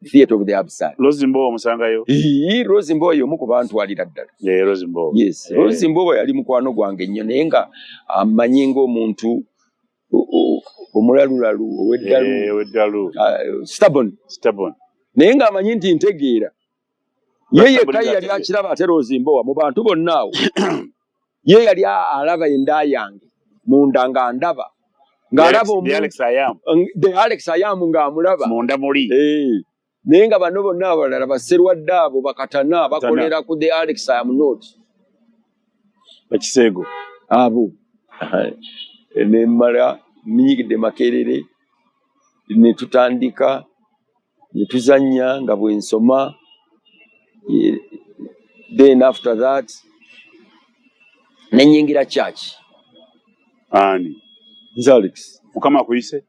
Theatre of the Absurd. Rose Mbowe omusangayo? Rose Mbowe y'omu ku bantwalira ddala. Rose Mbowe. Yes. Rose Mbowe yali mukwano gwange nnyo naye nga amanyi ng'omuntu omulalulalu ow'eddalu. Ow'eddalu. Stubborn. Naye nga amanyi nti ntegeera. Yeye kai yali akiraba ate Rozimbowa mu bantu bonna awo. Ye yali alaba enda yange munda nga ndaba ng'alaba the Alex Ayam ng'amulaba munda muli naye nga bano bonna abalala baserwadde abo bakatana bakolera ku the Alex Ayam not Bakiseego abo ne mala ninyigidde Makerere ne tutandika ne tuzannya nga bwe nsoma then after that nenyingira church ani Alex mukama akuyise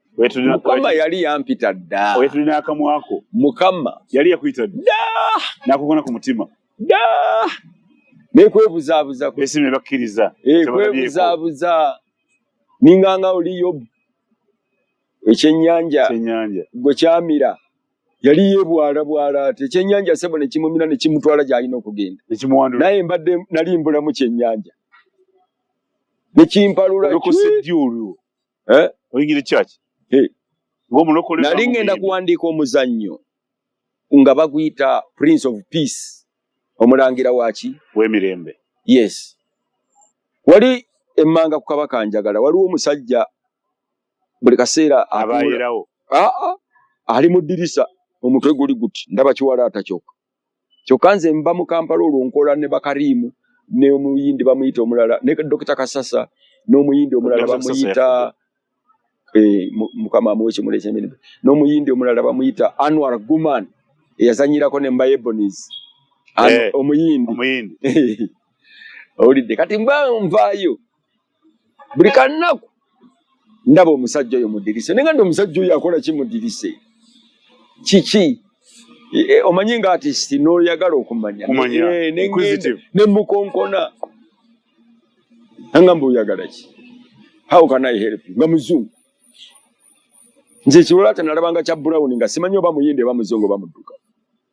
mukama yali yampita dda wetulina akamwako mukama yali yakuyita dda nakukona ku mutima dda nekwebuzaabuza esi ne bakkiriza kwebuzaabuza ninganga oli Yobu ekyennyanja gwe kyamira yali yeebwala ate ekyennyanja sebo ne kimumira ne kimutwala gy'alina okugenda naye mbadde nali mbulamu kyennyanja nekimpalula oyingire kyaki nali ngenda kuwandiika omuzannyo nga baguyita Prince of Peace omulangira waki w'emirembe yes wali emmanga ku Kabaka Njagala waliwo omusajja buli kaseera abayirawo ali mu ddirisa omutwe guli guti ndaba kiwala atakyokka kyokka nze mba mu Kampala olwo nkola ne Bakarimu ne omuyindi bamuyita omulala ne Dr. Kasasa n'omuyindi omulala bamuyita mukama amuwe kimule ky'emirimu n'omuyindi omulala bamuyita Anwar Guman eyazanyirako ne Mbaye Ebonies omuyindi olidde kati mba nvaayo buli kanaku ndaba omusajja oyo mu ddirisa nenga ndi omusajja oyo akola ki mu ddirisa kiki omanyi nga artist n'oyagala okumanya ne mukonkona nangamba oyagala ki how can I help you nga muzungu nze kiwala nalabanga kya Brown nga simanyi oba muyindi oba muzungu oba mudduka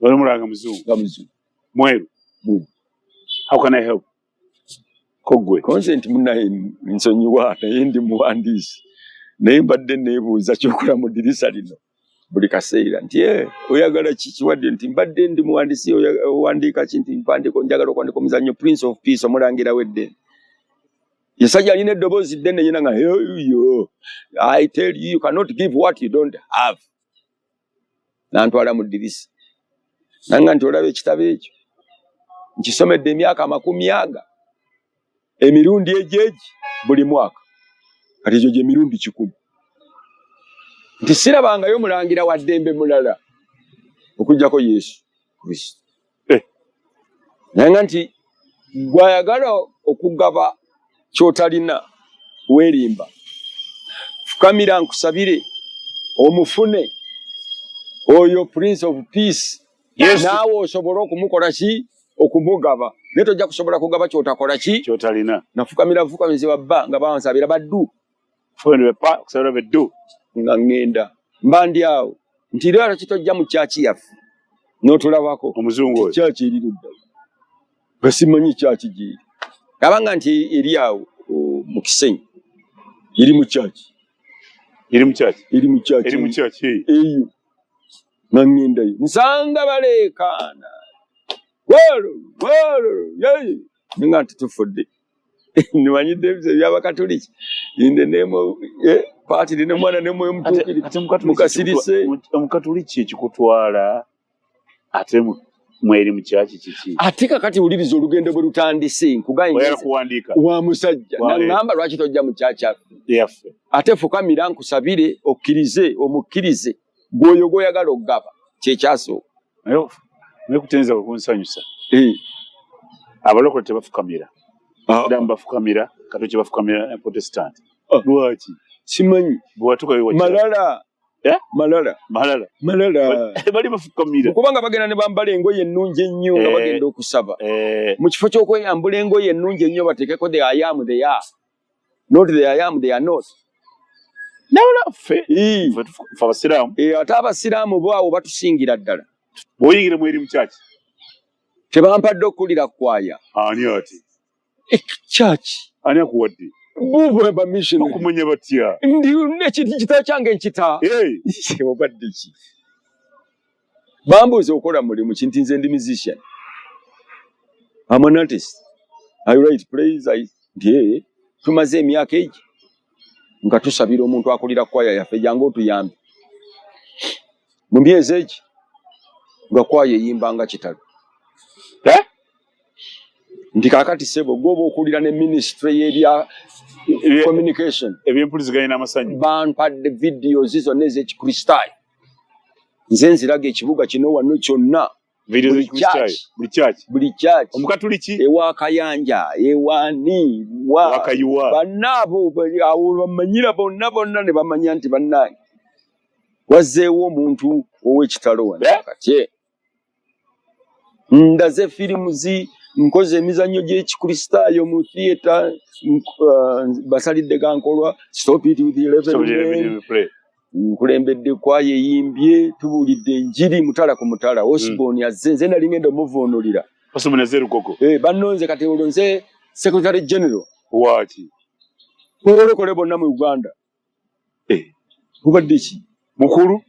olimulanga muzungu nga muzungu mweru how can I help kogwe consent munaye nsonyiwa naye ndi muwandiisi naye mbadde neebuuza kyokola mu ddirisa lino buli kaseera nti oyagala kikiwadde nti mbadde ndi muwandiisi owandiika ki nti mpandiiko njagala okwandika omuzannyo Prince of Peace omulangira w'eddene yesajja alina eddoboozi ddene yena nga yo I tell you cannot give what you don't have nantwala mu ddirisa nanga nti olaba ekitabo ekyo nkisomedde emyaka 40 emirundi egyegi buli mwaka kati ekyo gye mirundi 100 nti sirabangayo mulangira wa ddembe mulala okujjako Yesu Kristo nanga nti gwayagala okugaba kyotalina weerimba fukamira nkusabire omufune oyo Prince of Peace naawe osobola okumukola ki okumugaba naye tojja kusobola kugaba kyotakola ki kyotalina nafukamira bufukamizibwa bba nga bansabira baddu okusabira beddu nga ngenda mba ndi awo nti leero kitojja mu kyaki yaffe n'otulabako omuzungu oyo kyaki eri ludda basimanyi kyaki giri abanga nti eri awo mu Kisenyi eri mu kyaki eyo nga ngendayo nsanga baleekaana nga nti tufudde nimanyidde ebyabakatoliki inde nemo paati ne mwana nemwoyo mutuukirivu mukasirise omukatoliki ekikutwala ate mweri mu kyaki kiki ate kakati wuliriza olugendo bwe lutandise nkuganye wa musajja nangamba lwaki tojja mu kyaki yaffe ate fukamira nkusabire okkirize omukkirize gwoyo gwoyagala okugaba kyekyasooka naye kutenza kunsanyusa abalokole tebafukamira damu bafukamira kato kye bafukamira Protestant lwaki simanyi malala bali bafukamira kubanga bagenda ne bambala engoye ennungi ennyo nga bagenda okusaba mu kifo ky'okweyambula engoye ennungi ennyo bateekeko the I am they are not the I am they are not ffe abasiraamu ate abasiraamu bo awo batusingira ddala bw'oyingira mweri mu kyaki tebampadde okuwulira kwaya ani ati kyaki ani akuwadde okumanya batya kita kyange nkita obadde ki bambuuza okola mulimu kinti nze ndi musician I'm an artist. I write plays. Tumaze emyaka egi nga tusabira omuntu akulira kwaya yaffe jangu otuyambe. Mu myezi egi nga kwaya eyimbanga kitalo. Ndi kakati sebo goba okulira ne ministry y'ebya communication. Ebyempuliziganya n'amasanyu. Bampadde videos zizo n'ez'ekikrisitaayo. Nze nziraga ekibuga kino wano kyonna. Videos z'ekikrisitaayo. Buli church. Omukatuliki. Ewa Kayanja, ewani, Wakayuwa. Banabo, awo bamanyira bonna ne bamanya nti bannange. Wazzeewo omuntu ow'ekitalo wano kati. Ndaze firimuzi nkoze emizannyo gy'ekikrisitaayo mu theatre basalidde gankolwa Stop It with 11 nkulembedde kwaya eyimbye tubuulidde enjiri mutala ku mutala Osborne azze nali ngenda omuvuunulira Osborne azze Lugogo bannonze kati olwo nze Secretary General waati olokole bonna mu Uganda kubadde ki mukulu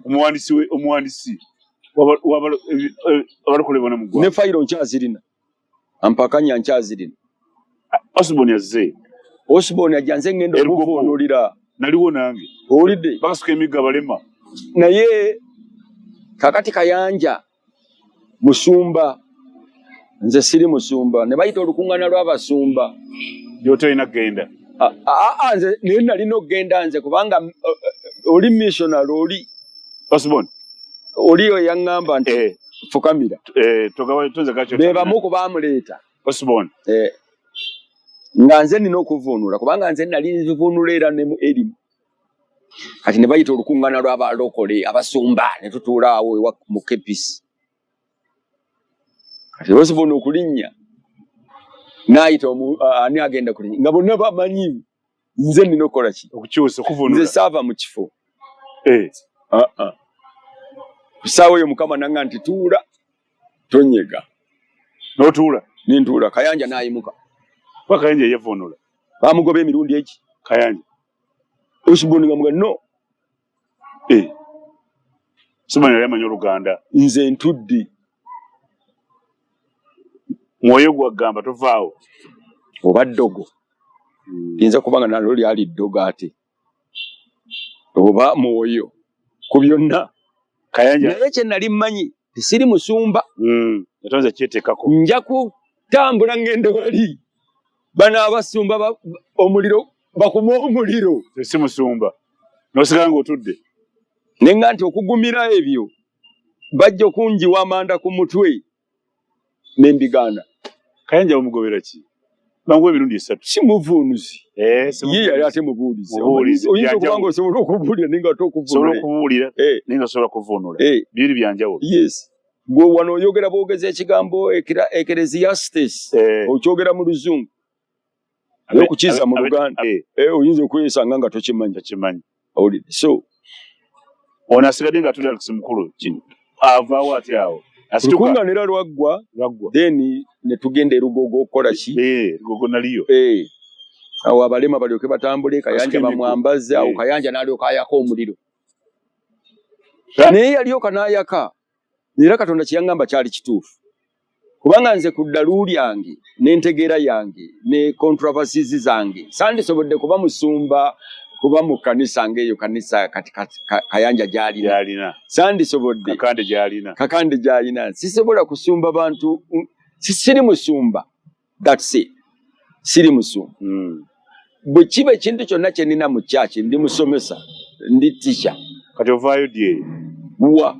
omuwandiisi abalokole bonna mu Uganda ne fayiro nkyazirina ampakanya nkyazirina Osborne azze Osborne ajja nze ngenda omuvuunulira naliwo nange owulidde bakasuka emigga balema naye kakati Kayanja musumba nze siri musumba ne bayita olukuŋŋaana lw'abasumba gy'otolina kgenda nze naye nalina okgenda nze kubanga oli missionary oli Osborne oli oyo yaŋŋamba nti fukamira be bamu ku baamuleeta Osborne nga nze nina okuvuunula kubanga nze nali nzivuunula era ne mu erimu kati ne bayita olukuŋŋaana lw'abalokole abasumba ne tutuula awo mu kepisi kati Osborne okulinnya n'ayita ani agenda kulinnya nga bonna bamanyi nze nina okukola ki okukyusa okuvuunula nze saava mu kifo ku ssaawa eyo Mukama nanga nti tuula tonyega n'otuula nintuula Kayanja n'ayimuka Kayanja yevuunula bamugoba emirundi egi Kayanja Osborne nga muga no Osborne yali amanyi Oluganda nze ntudde mwoyo gwagamba tovaawo oba ddogo yinza kubanga nalwo lyali ddogo ate oba mwoyo ku byonna Kayanja naye kye nali mmanyi tisiri musumba yatonze kyeteekako nja kutambula ngende wali bano abasumba omuliro bakuma omuliro si musumba n'osigala ng'otudde ne nga nti okugumira ebyo bajja okunjiwa amanda ku mutwe n'embigaana Kayanja omugobera ki banguwa emirundi 3 si muvuunuzi ye yali ate mubuulizi oyinza okuba nga osobola okubuulira naye nga tokubuulira naye nga osobola kuvuunula bibiri byanjawulo yes gwe wano oyogera boogeza ekigambo Ecclesiastes okyogera mu Luzungu okukiza mu Luganda oyinza okwesanga nga tokimanyi so ono asigadde nga atuli Alex mukulu avaawo ati awo lukunganira lwaggwa then ne tugenda Lugogo okukola ki Lugogo naliyo awo abalema balyoke batambule Kayanja bamwambaze awo Kayanja n'alyoka ayaka omuliro naye yalyoka n'ayaka era Katonda kye yaŋŋamba kyali kituufu kubanga nze ku ddalu lyange n'entegeera yange ne controversies zange sandisobodde kuba musumba kuba mu kanisa ngeeyo kanisa kati Kayanja gy'alina sandisobodde kakande gy'alina sisobola kusumba bantu siri musumba that's it siri musumba bwe kiba ekintu kyonna kye nina mu kyaki ndi musomesa ndi teacher kati ovaayo dye wa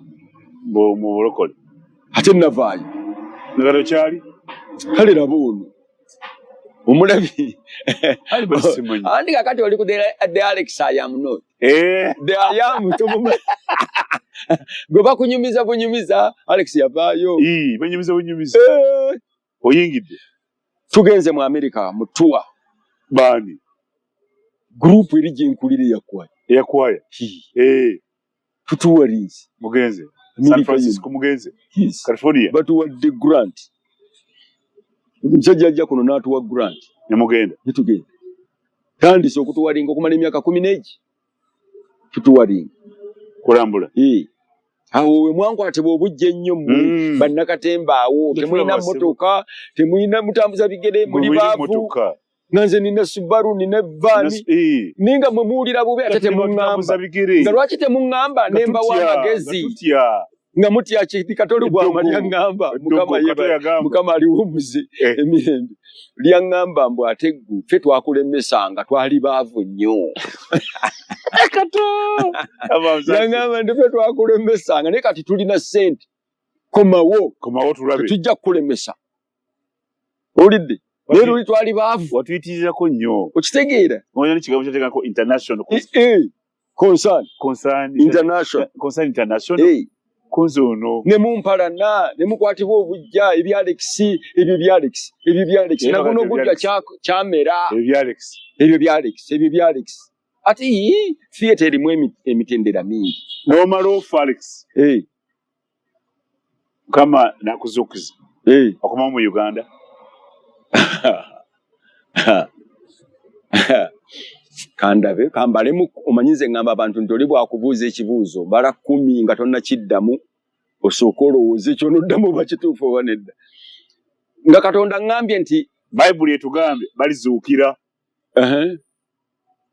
mu bulokole ate navaayo nagalo kyali kale laba ono omulabi simanyi andi kakati oli ku the Alex I am not the I am gwe bakunyumiza Alex yavaayo banyumiza oyingidde tugenze mu America mu tour bani group eri gyenkulira eyakwaya tutuwalinze mugenze San Francisco mugenze California batuwadde grant omusajja ajja kuno n'atuwa grant nemugenda netugenda tandise okutuwalinga okumala emyaka 10 tutuwalinga kulambula awo we mwangu ate bobujje nnyo mmwe bannakatemba awo temulina mmotoka temulina mutambuza bigere muli baavu nanze nina Subaru nina vani ninga mwe muwulira bubi ate temuŋŋamba nga lwaki temuŋŋamba nemba w'amagezi nga mutya kitoli gwama lyaŋŋamba mukama aliwumuze emirembe lyaŋŋamba mbu ate ggwe ffe twakulemesanga twali baavu nnyo lyaŋŋamba ndi ffe twakulemesanga naye kati tulina ssente komawo tulabe tujja kukulemesa olidde naye luli twali baavu watuyitirirako nnyo okitegeera omanyi kigambo kyateekako international concern international kunze ono ne mumpalana ne mukwatibwa obujja ebyo byalex naguno ogujja kyamera ebyo byalex ate theatre erimu emitendera mingi n'omala ofa Alex mukama nakuzuukiza okumamu mu Uganda kandabe kambalemu omanyize ngamba abantu ntoli bwakubuuza ekibuuzo bala 10 nga tonna kiddamu osooka olowooza ekyonoddamu bakituufu oba nedda nga Katonda ngambye nti Bayibuli etugambe balizuukira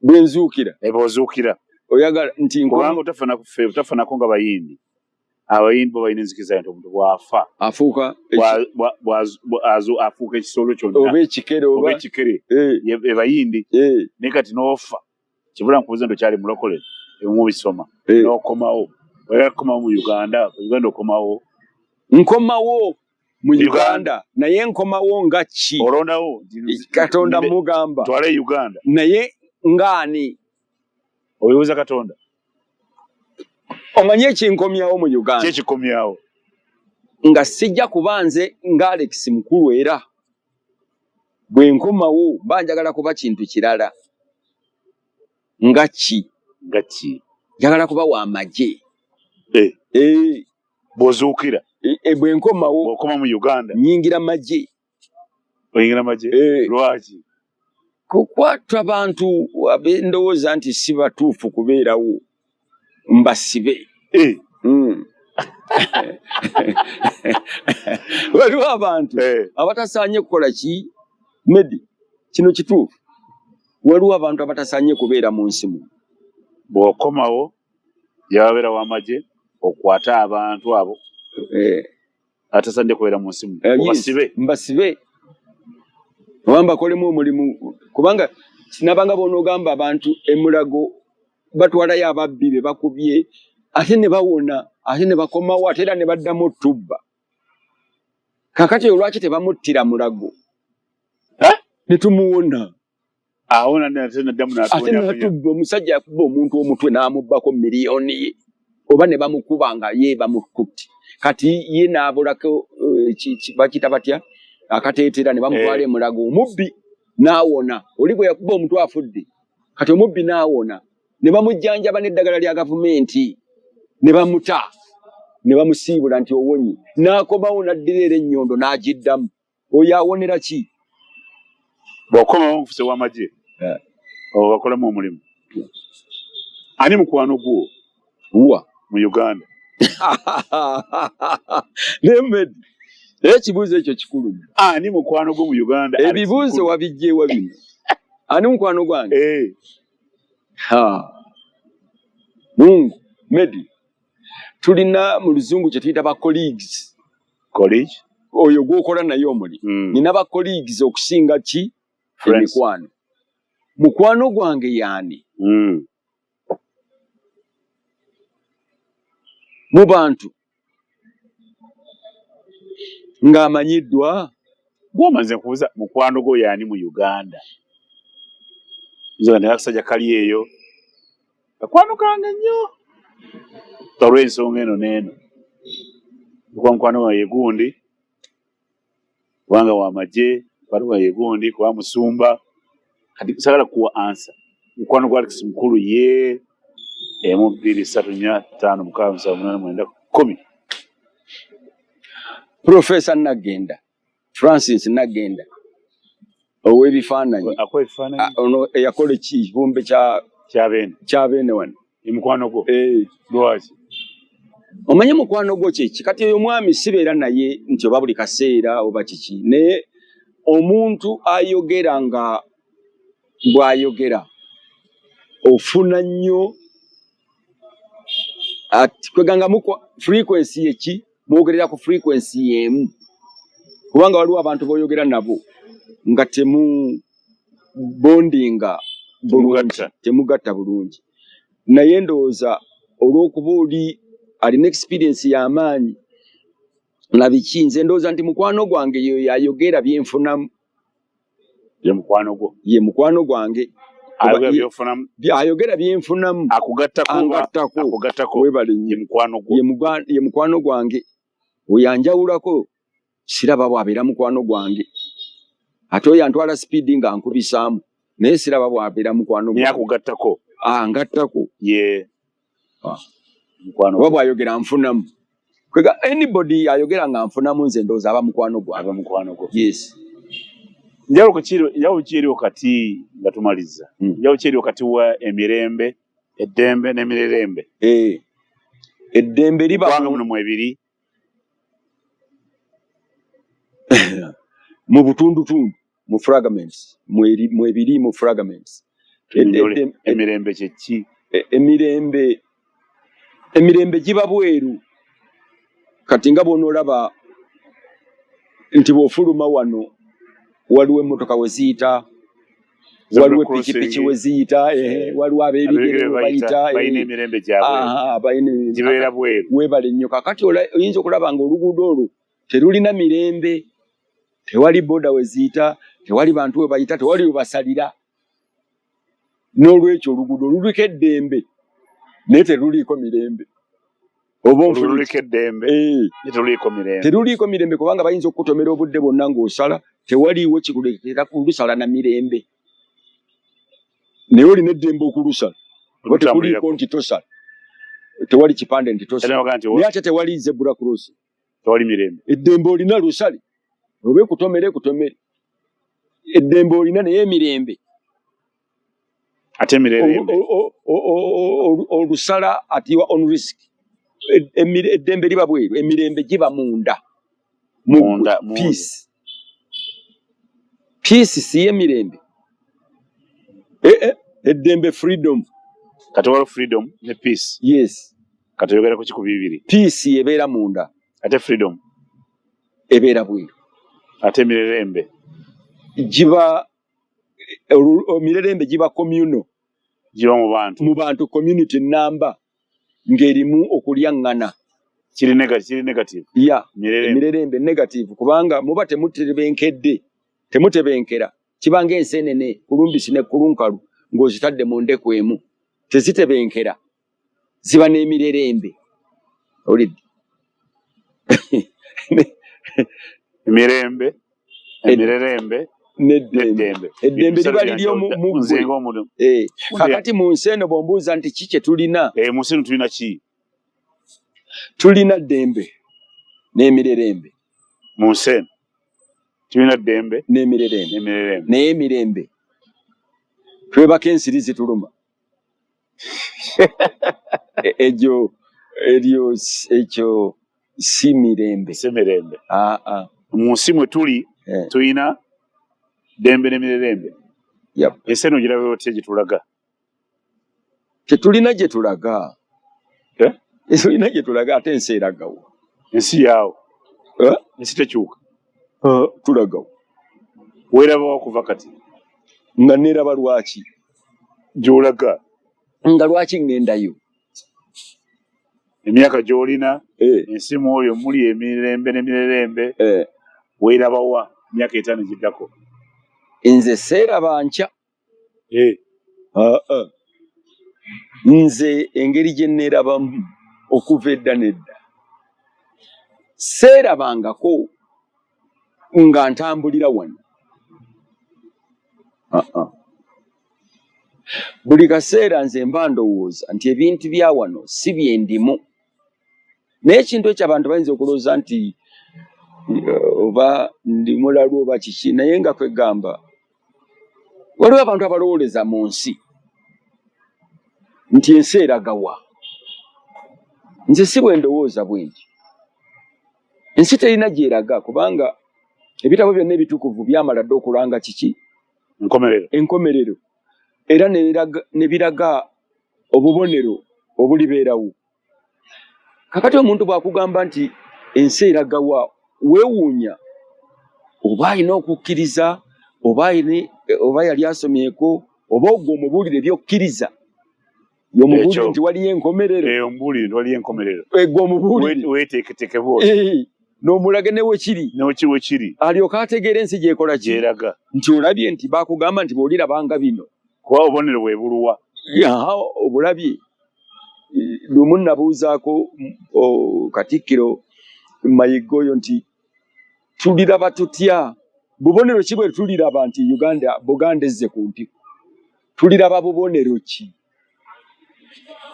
bwenzuukira ozuukira oyagala nti kubanga otafanako nga bayimbi abayimbi bo balina enzikiriza nti omuntu bw'afa afuuka afuuka ekisolo kyonna oba ekikere ebayindi naye kati n'ofa kibula nkubuuza nti okyali mulokole emubisoma n'okomawo oyakomawo mu Uganda okomawo nkomawo mu Uganda naye nkomawo nga ki olondawo Katonda mugamba twale Uganda naye ngaani oyoza Katonda omanye ekinkomyawo mu Uganda kyekikomyawo nga sijja kubanze nga Alex mukulu era bwe nkomawo banjagala kuba kintu kirala nga ki njagala kuba w'amagye bw'ozuukira bwe nkomawo bw'okoma mu Uganda nyingira magye lwaki kukwata abantu abendowooza nti si batuufu kubeerawo mbasibe waliwo abantu abatasaanye kukola ki Medi kino kituufu waliwo abantu abatasaanye kubeera mu nsi mu bw'okomawo yababeera w'amagye okwata abantu abo atasaanye kubeera mu nsi mu mbasibe oba mbakolemu omulimu kubanga sinabanga bonoogamba abantu emulago batwalayo ababbi be bakubye ate ne bawona ate ne bakomawo ate era ne baddamu otubba kakati olwaki tebamuttira mulago ne tumuwona ate natubba omusajja yakuba omuntu omutwe n'amubbako miliyoni ye oba ne bamukuba nga ye bamukutte kati ye n'abulako bakita batya akateetera ne bamutwala emulago omubbi n'awona oli bwe yakuba omutwe afudde kati omubbi n'awona ne bamujjanjaba n'eddagala lya gavumenti ne bamuta ne bamusiibula nti owonye n'akomawo n'addirira ennyondo n'agiddamu oyo awonera ki bw'okomawo nkufuse w'amagye bakolamu omulimu ani mukwano gwo wa mu Uganda nemedi ekibuuzo ekyo kikulu ani mukwano gwo mu Uganda ebibuuzo wabijjeewa bino ani mukwano gwange Mungu Medi tulina mu luzungu kye tuyita ba colleagues oyo gwokola naye omulimu nina ba colleagues okusinga ki emikwano mukwano gwange yaani mu bantu ng'amanyiddwa gw'omaze nkubuuza mukwano gwo yaani mu Uganda nze nakasajja kali eyo kakwano kange nnyo olw'ensonga eno n'eno kuba mukwano wange gundi kubanga w'amagye mukwano wange gundi kuba musumba kati sagala kuwa ansa mukwano gwa Alex mukulu ye 1 2 3 4 5 6 7 8 9 10 Professor Nagenda Francis Nagenda ow'ebifaananyi ono eyakola ekibumbe kya Beene wano mukwano gwo lwaki omanye mukwano gwo kyeki kati oyo mwami sibeera naye nti oba buli kaseera oba kiki naye omuntu ayogera nga bw'ayogera ofuna nnyo ati kweganga frequency yeki mwogerera ku frequency yemu kubanga waliwo abantu boyogera nabo nga temu bondinga bulungi temugatta bulungi naye ndowooza olw'okuba oli alina experience y'amaanyi na biki nze ndowooza nti mukwano gwange yo yayogera byenfunamu ye mukwano gwange ayogera byenfunamu angattako ye mukwano gwange weyanjawulako siraba bwabeera mukwano gwange ate oyo antwala speedi nga nkubisaamu naye siraba bwabeera mukwano ngattako oba bwayogera nfunamu kwega anybody ayogera nga nfunamu nze ndowooza aba mukwano gwange yes njawulo kyeriwo kati nga tumaliza njawulo kyeriwo kati wa emirembe eddembe n'emirerembe eddembe liba kubanga muno mwebiri mu butundutundu mu fragments mwebiri mu fragments emirembe kyeki emirembe giba bweru kati nga bw'onoolaba nti bw'ofuluma wano waliwo emmotoka we ziyita waliwo epikipiki we ziyita waliwo ab'ebigere we bayita balina emirembe gyabwe gibeera bweru weebale nnyo kakati oyinza okulaba nga oluguudo olwo terulina mirembe tewali boda we ziyita tewali bantu we bayita tewali we basalira n'olwekyo oluguudo luliko eddembe naye teruliiko mirembe teruliiko mirembe kubanga bayinza okukutomera obudde bwonna ng'osala tewaliiwo kikulekera kulusala na mirembe naye olina eddembe okulusala oba tekuliiko nti tosala tewali kipande nti tosala naye ate tewali zebura cross tewali mirembe eddembe olina lusale oba ekutomere eddembe olina naye emirembe ate emirembe olusala ati on risk eddembe liba bweru emirembe giba munda peace si emirembe eddembe freedom kati waliwo freedom ne peace yes kati oyogera ku kiku bibiri peace ebeera munda ate freedom ebeera bweru ate emirembe giba emirembe giba communal giba mu bantu community number ng'erimu okulyaŋŋana kiri negative emirembe negative kubanga muba temutebenkera kiba ng'enseenene kulumbisi ne kulunkalu ng'ozitadde mu ndeku emu tezitebenkera ziba n'emirerembe olidde emirerembe n'eddembe liba liri muggwe kakati mu nsi eno bw'ombuuza nti ki kye tulina mu nsi eno tulina ki tulina ddembe n'emirerembe mu nsi eno tulina ddembe n'emirerembe naye emirembe twebaka ensiri zituluma ekyo si mirembe mu nsi mwe tuli tulina ddembe n'emirerembe ensi eno girabe otya gye tulaga tetulina gye tulaga tulina gye tulaga ate ensi eragawo ensi yaawo ensi tekyuka tulagawo weerabawo kuva kati nga neeraba lwaki gy'olaga nga lwaki ŋŋendayo emyaka gy'olina ensi mwoyo muli emirembe n'emirerembe weerabawa emyaka 5 giddako nze seeraba nkya nze engeri gye neerabamu okuva edda nedda seerabangako nga ntambulira wano buli kaseera nze mba ndowooza nti ebintu bya wano si byendimu naye ekintu ekyo abantu bayinza okulowooza nti oba ndi mulalu oba kiki naye nga kwegamba waliwo abantu abalowooleza mu nsi nti ensi eragawa nze si bwe ndowooza bwenti ensi terina gyeraga kubanga ebitabo byonna ebitukuvu byamala dde okulanga kiki enkomerero era ne biraga obubonero obulibeerawo. Kakati omuntu bw'akugamba nti ensi eragawa weewuunya oba alina okukkiriza oba yali asomyeko oba ogwo omubuulire byokkiriza yomubuulire nti waliyo enkomerero egwo omubuulire weeteeketeke bwoti n'omulage ne wekiri alyoka ategeera ensi gyekola gyeraga nti olabye nti bakugamba nti bw'olirabanga bino kuba obubonero bwe buluwa obulabye. Lumu nabuuzaako Katikkiro Mayiga oyo nti tuliraba tutya bubonero ki bwe tuliraba nti Buganda ezze ku ntiko tuliraba bubonero ki?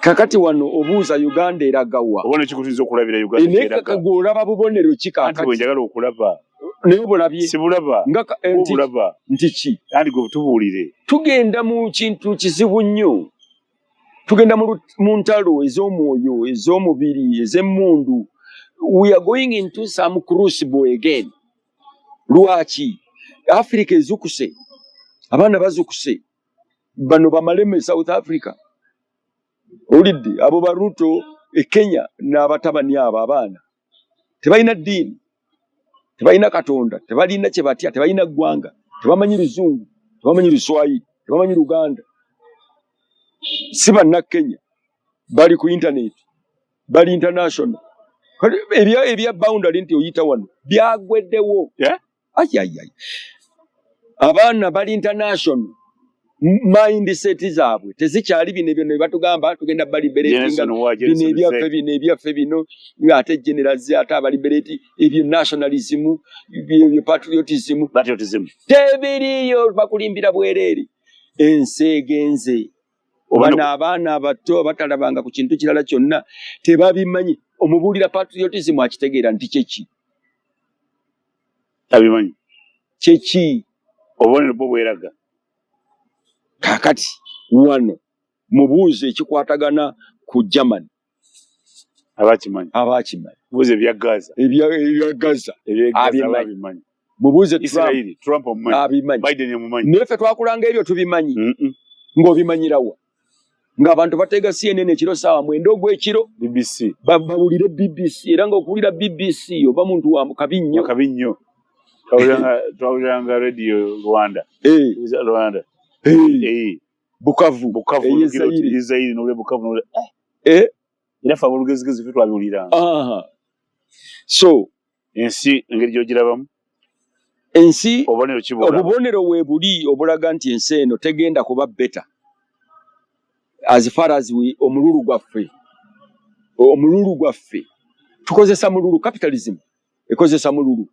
Kakati wano obuuza Uganda eragawa obubonero kikutiriza okulabira Uganda eraga olaba bubonero ki kakati bwe njagala okulaba naye obulabye sibulaba nti ki andi gwe butubuulire tugenda mu kintu kizibu nnyo tugenda mu ntalo ez'omwoyo ez'omubiri ez'emmundu. We are going into some crucible again. Lwaki Africa ezukuse abaana bazukuse bano bamaleme South Africa olidde abo baruto Kenya n'abatabani abo abaana tebalina ddiini tebalina katonda tebalina kye batya tebalina ggwanga tebamanyi luzungu tebamanyi luswayiri tebamanyi luganda si banna Kenya bali ku internet bali international ebya boundary nti oyita wano byagweddewo abaana bali international mindset zaabwe tezikyali bino ebyo ne batugamba tugenda baliberatinga bino ebyaffe bino ate generasi ate abaliberati ebyo nationalism ebyo patriotism tebiriyo bakulimbira bwereere ensi egenze bano abaana abato batalabanga ku kintu kirala kyonna tebabimanyi omubuulira patriotism akitegeera nti kyeki abimanyi kyeki obubonero bwo bweraga. Kakati wano mubuuze ekikwatagana ku Germany abakimanyi buuze ebya Gaza abimanyi mubuuze Trump omumanyi Biden omumanyi naye ffe twakulanga ebyo tubimanyi ng'obimanyirawa ng'abantu batega CNN ekiro saawa 9 ogw'ekiro BBC bawulire BBC era ng'okuwulira BBC oba muntu wa kabinnyo twawuliranga radio Rwanda Bukavu Zaire n'ole Bukavu n'ole era fa bulugezigezi ffe twabiwuliranga. So ensi engeri gy'ogirabamu ensi obubonero kibula obubonero weebuli obulaga nti ensi eno tegenda kuba better as far as omululu gwaffe tukozesa mululu capitalism ekozesa mululu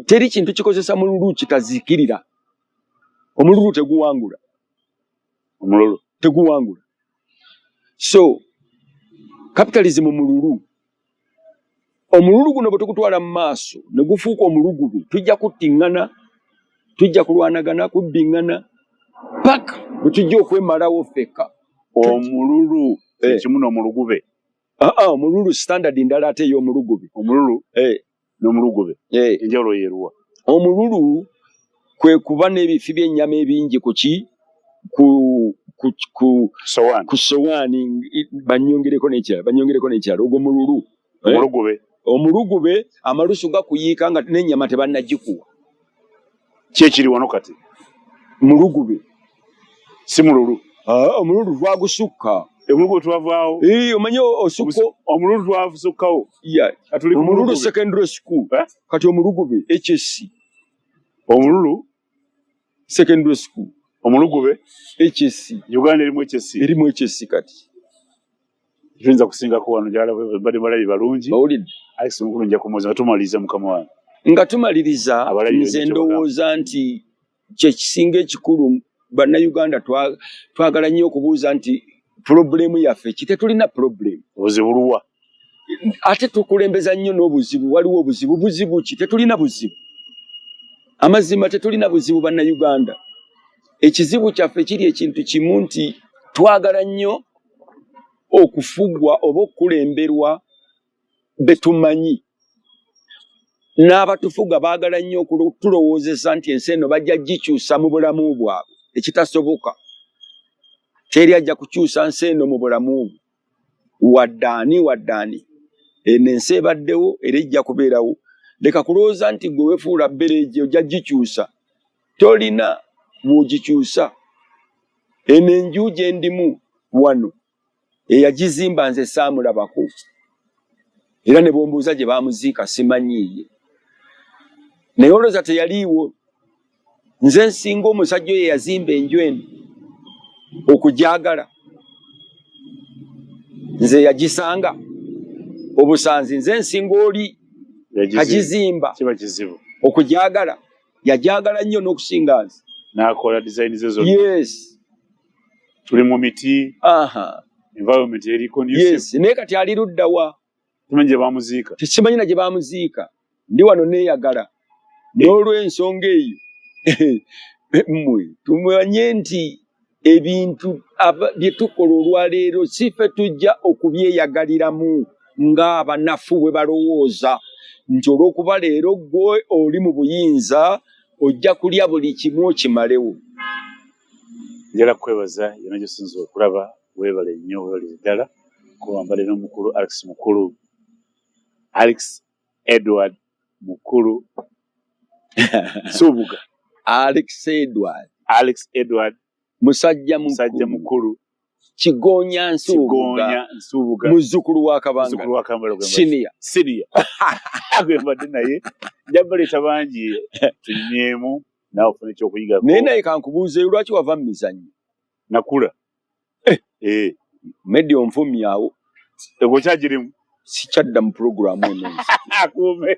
teri kintu kikozesa mululu kitazikirira omululu teguwangula so capitalism omululu guno bwe tukutwala mu maaso ne gufuuka omulugubi tujja kuttiŋŋana tujja kulwanagana kubbiŋŋana paka bwe tujja okwemalawo ffekka omululu ekimu n'omulugube omululu standard ndala ate ey'omulugube omululu n'omulugube enjawulo yeeruwa omululu kwe kuba n'ebifi by'ennyama ebingi ku sowaani banyongereko n'ekirala ogwo mululu omulugube amalusu gakuyiika nga n'ennyama tebannagikuwa kyekiri wano kati mulugube si mululu omululu twagusukka omululu twavaawo omanyi osukko omululu twasukkawo omululu secondary school kati omulugube HSC omululu secondary school omulugube HSC Uganda erimu HSC kati tuyinza kusingako wano gyala bali balabi balungi bawulidde Alex Mukulu nja kumuwooza nga tumaliriza mukama wange nga tumaliriza nze ndowooza nti kyekisinga ekikulu bannayuganda twagala nnyo okubuuza nti problemu yaffe ki tetulina problemu obuzibu luwa ate tukulembeza nnyo n'obuzibu waliwo buzibu ki tetulina buzibu amazima tetulina buzibu bannayuganda ekizibu kyaffe kiri ekintu kimu nti twagala nnyo okufugwa oba okulemberwa betumanyi. N'abatufuga baagala nnyo okutulowoozesa nti ensi eno bajja gikyusa mu bulamu bwabwe, ekitasoboka. Teri ajja kukyusa nsi eno mu bulamu bwe. Waddaani. Eno ensi ebaddewo era ejja kubeerawo. Leka kulowooza nti gwe weefuula bbereegi ojja gikyusa. Tolina bw'ogikyusa. Eno enju gye ndimu wano eyagizimba nze saamulabako. Era ne bombuuza gye baamuziika simanyiiye. Naye olowooza teyaliiwo. Nze nsinga omusajja oyo yazimba enju eno okugyagala. Nze yagisanga obusanzi. Nze nsinga oli agizimba okugyagala. Yagyagala nnyo n'okusinga nze. N'akola design ze zonna. Yes. Tuli mu miti. Environment eri conducive. Yes. Naye kati ali luddawa? Tumanyi gye baamuziika. Simanyi na gye baamuziika. Ndi wano neeyagala. N'olw'ensonga eyo mmwe tumanye nti ebintu bye tukola olwaleero si ffe tujja okubyeyagaliramu ng'abanafu bwe balowooza nti olw'okuba leero gwe oli mu buyinza ojja kulya buli kimu okimalewo. Njala kwebaza yonna gy'osinza okulaba, weebale nnyo, weebale ddala kuwambale n'omukulu Alex Edward Mukulu Subuga. Alex Edward musajja mukulu Kigonya Nsubuga muzzukulu wa Kabanga senior agwembadde naye njabaleeta bangi tunyemu naawe ofune ekyokuyigako. Naye naye kankubuuze lwaki wava mu mizannyo? Nakula. Medi onfumyawo. Ego kyagirimu. Sikyadda mu programu eno. Akuume.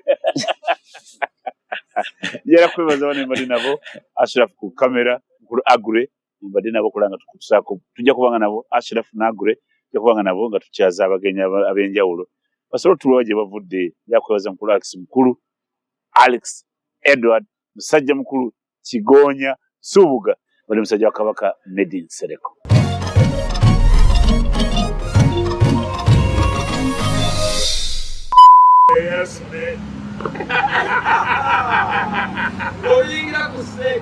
Njala kwebaza bano mbadde nabo Ashraf ku kamera, Mukulu Agure mbadde nabo kulanga tukutusaako. Tujja kubanga nabo Ashraf n'Agure tujja kubanga nabo nga tukyaza abagenyi ab'enjawulo. Basobola tulowa gye bavudde. Njala kwebaza Mukulu Alex Edward musajja mukulu Kigonya Subuga bali musajja wa Kabaka Medi Nsereko. Yes, man. Oyingira ku stage.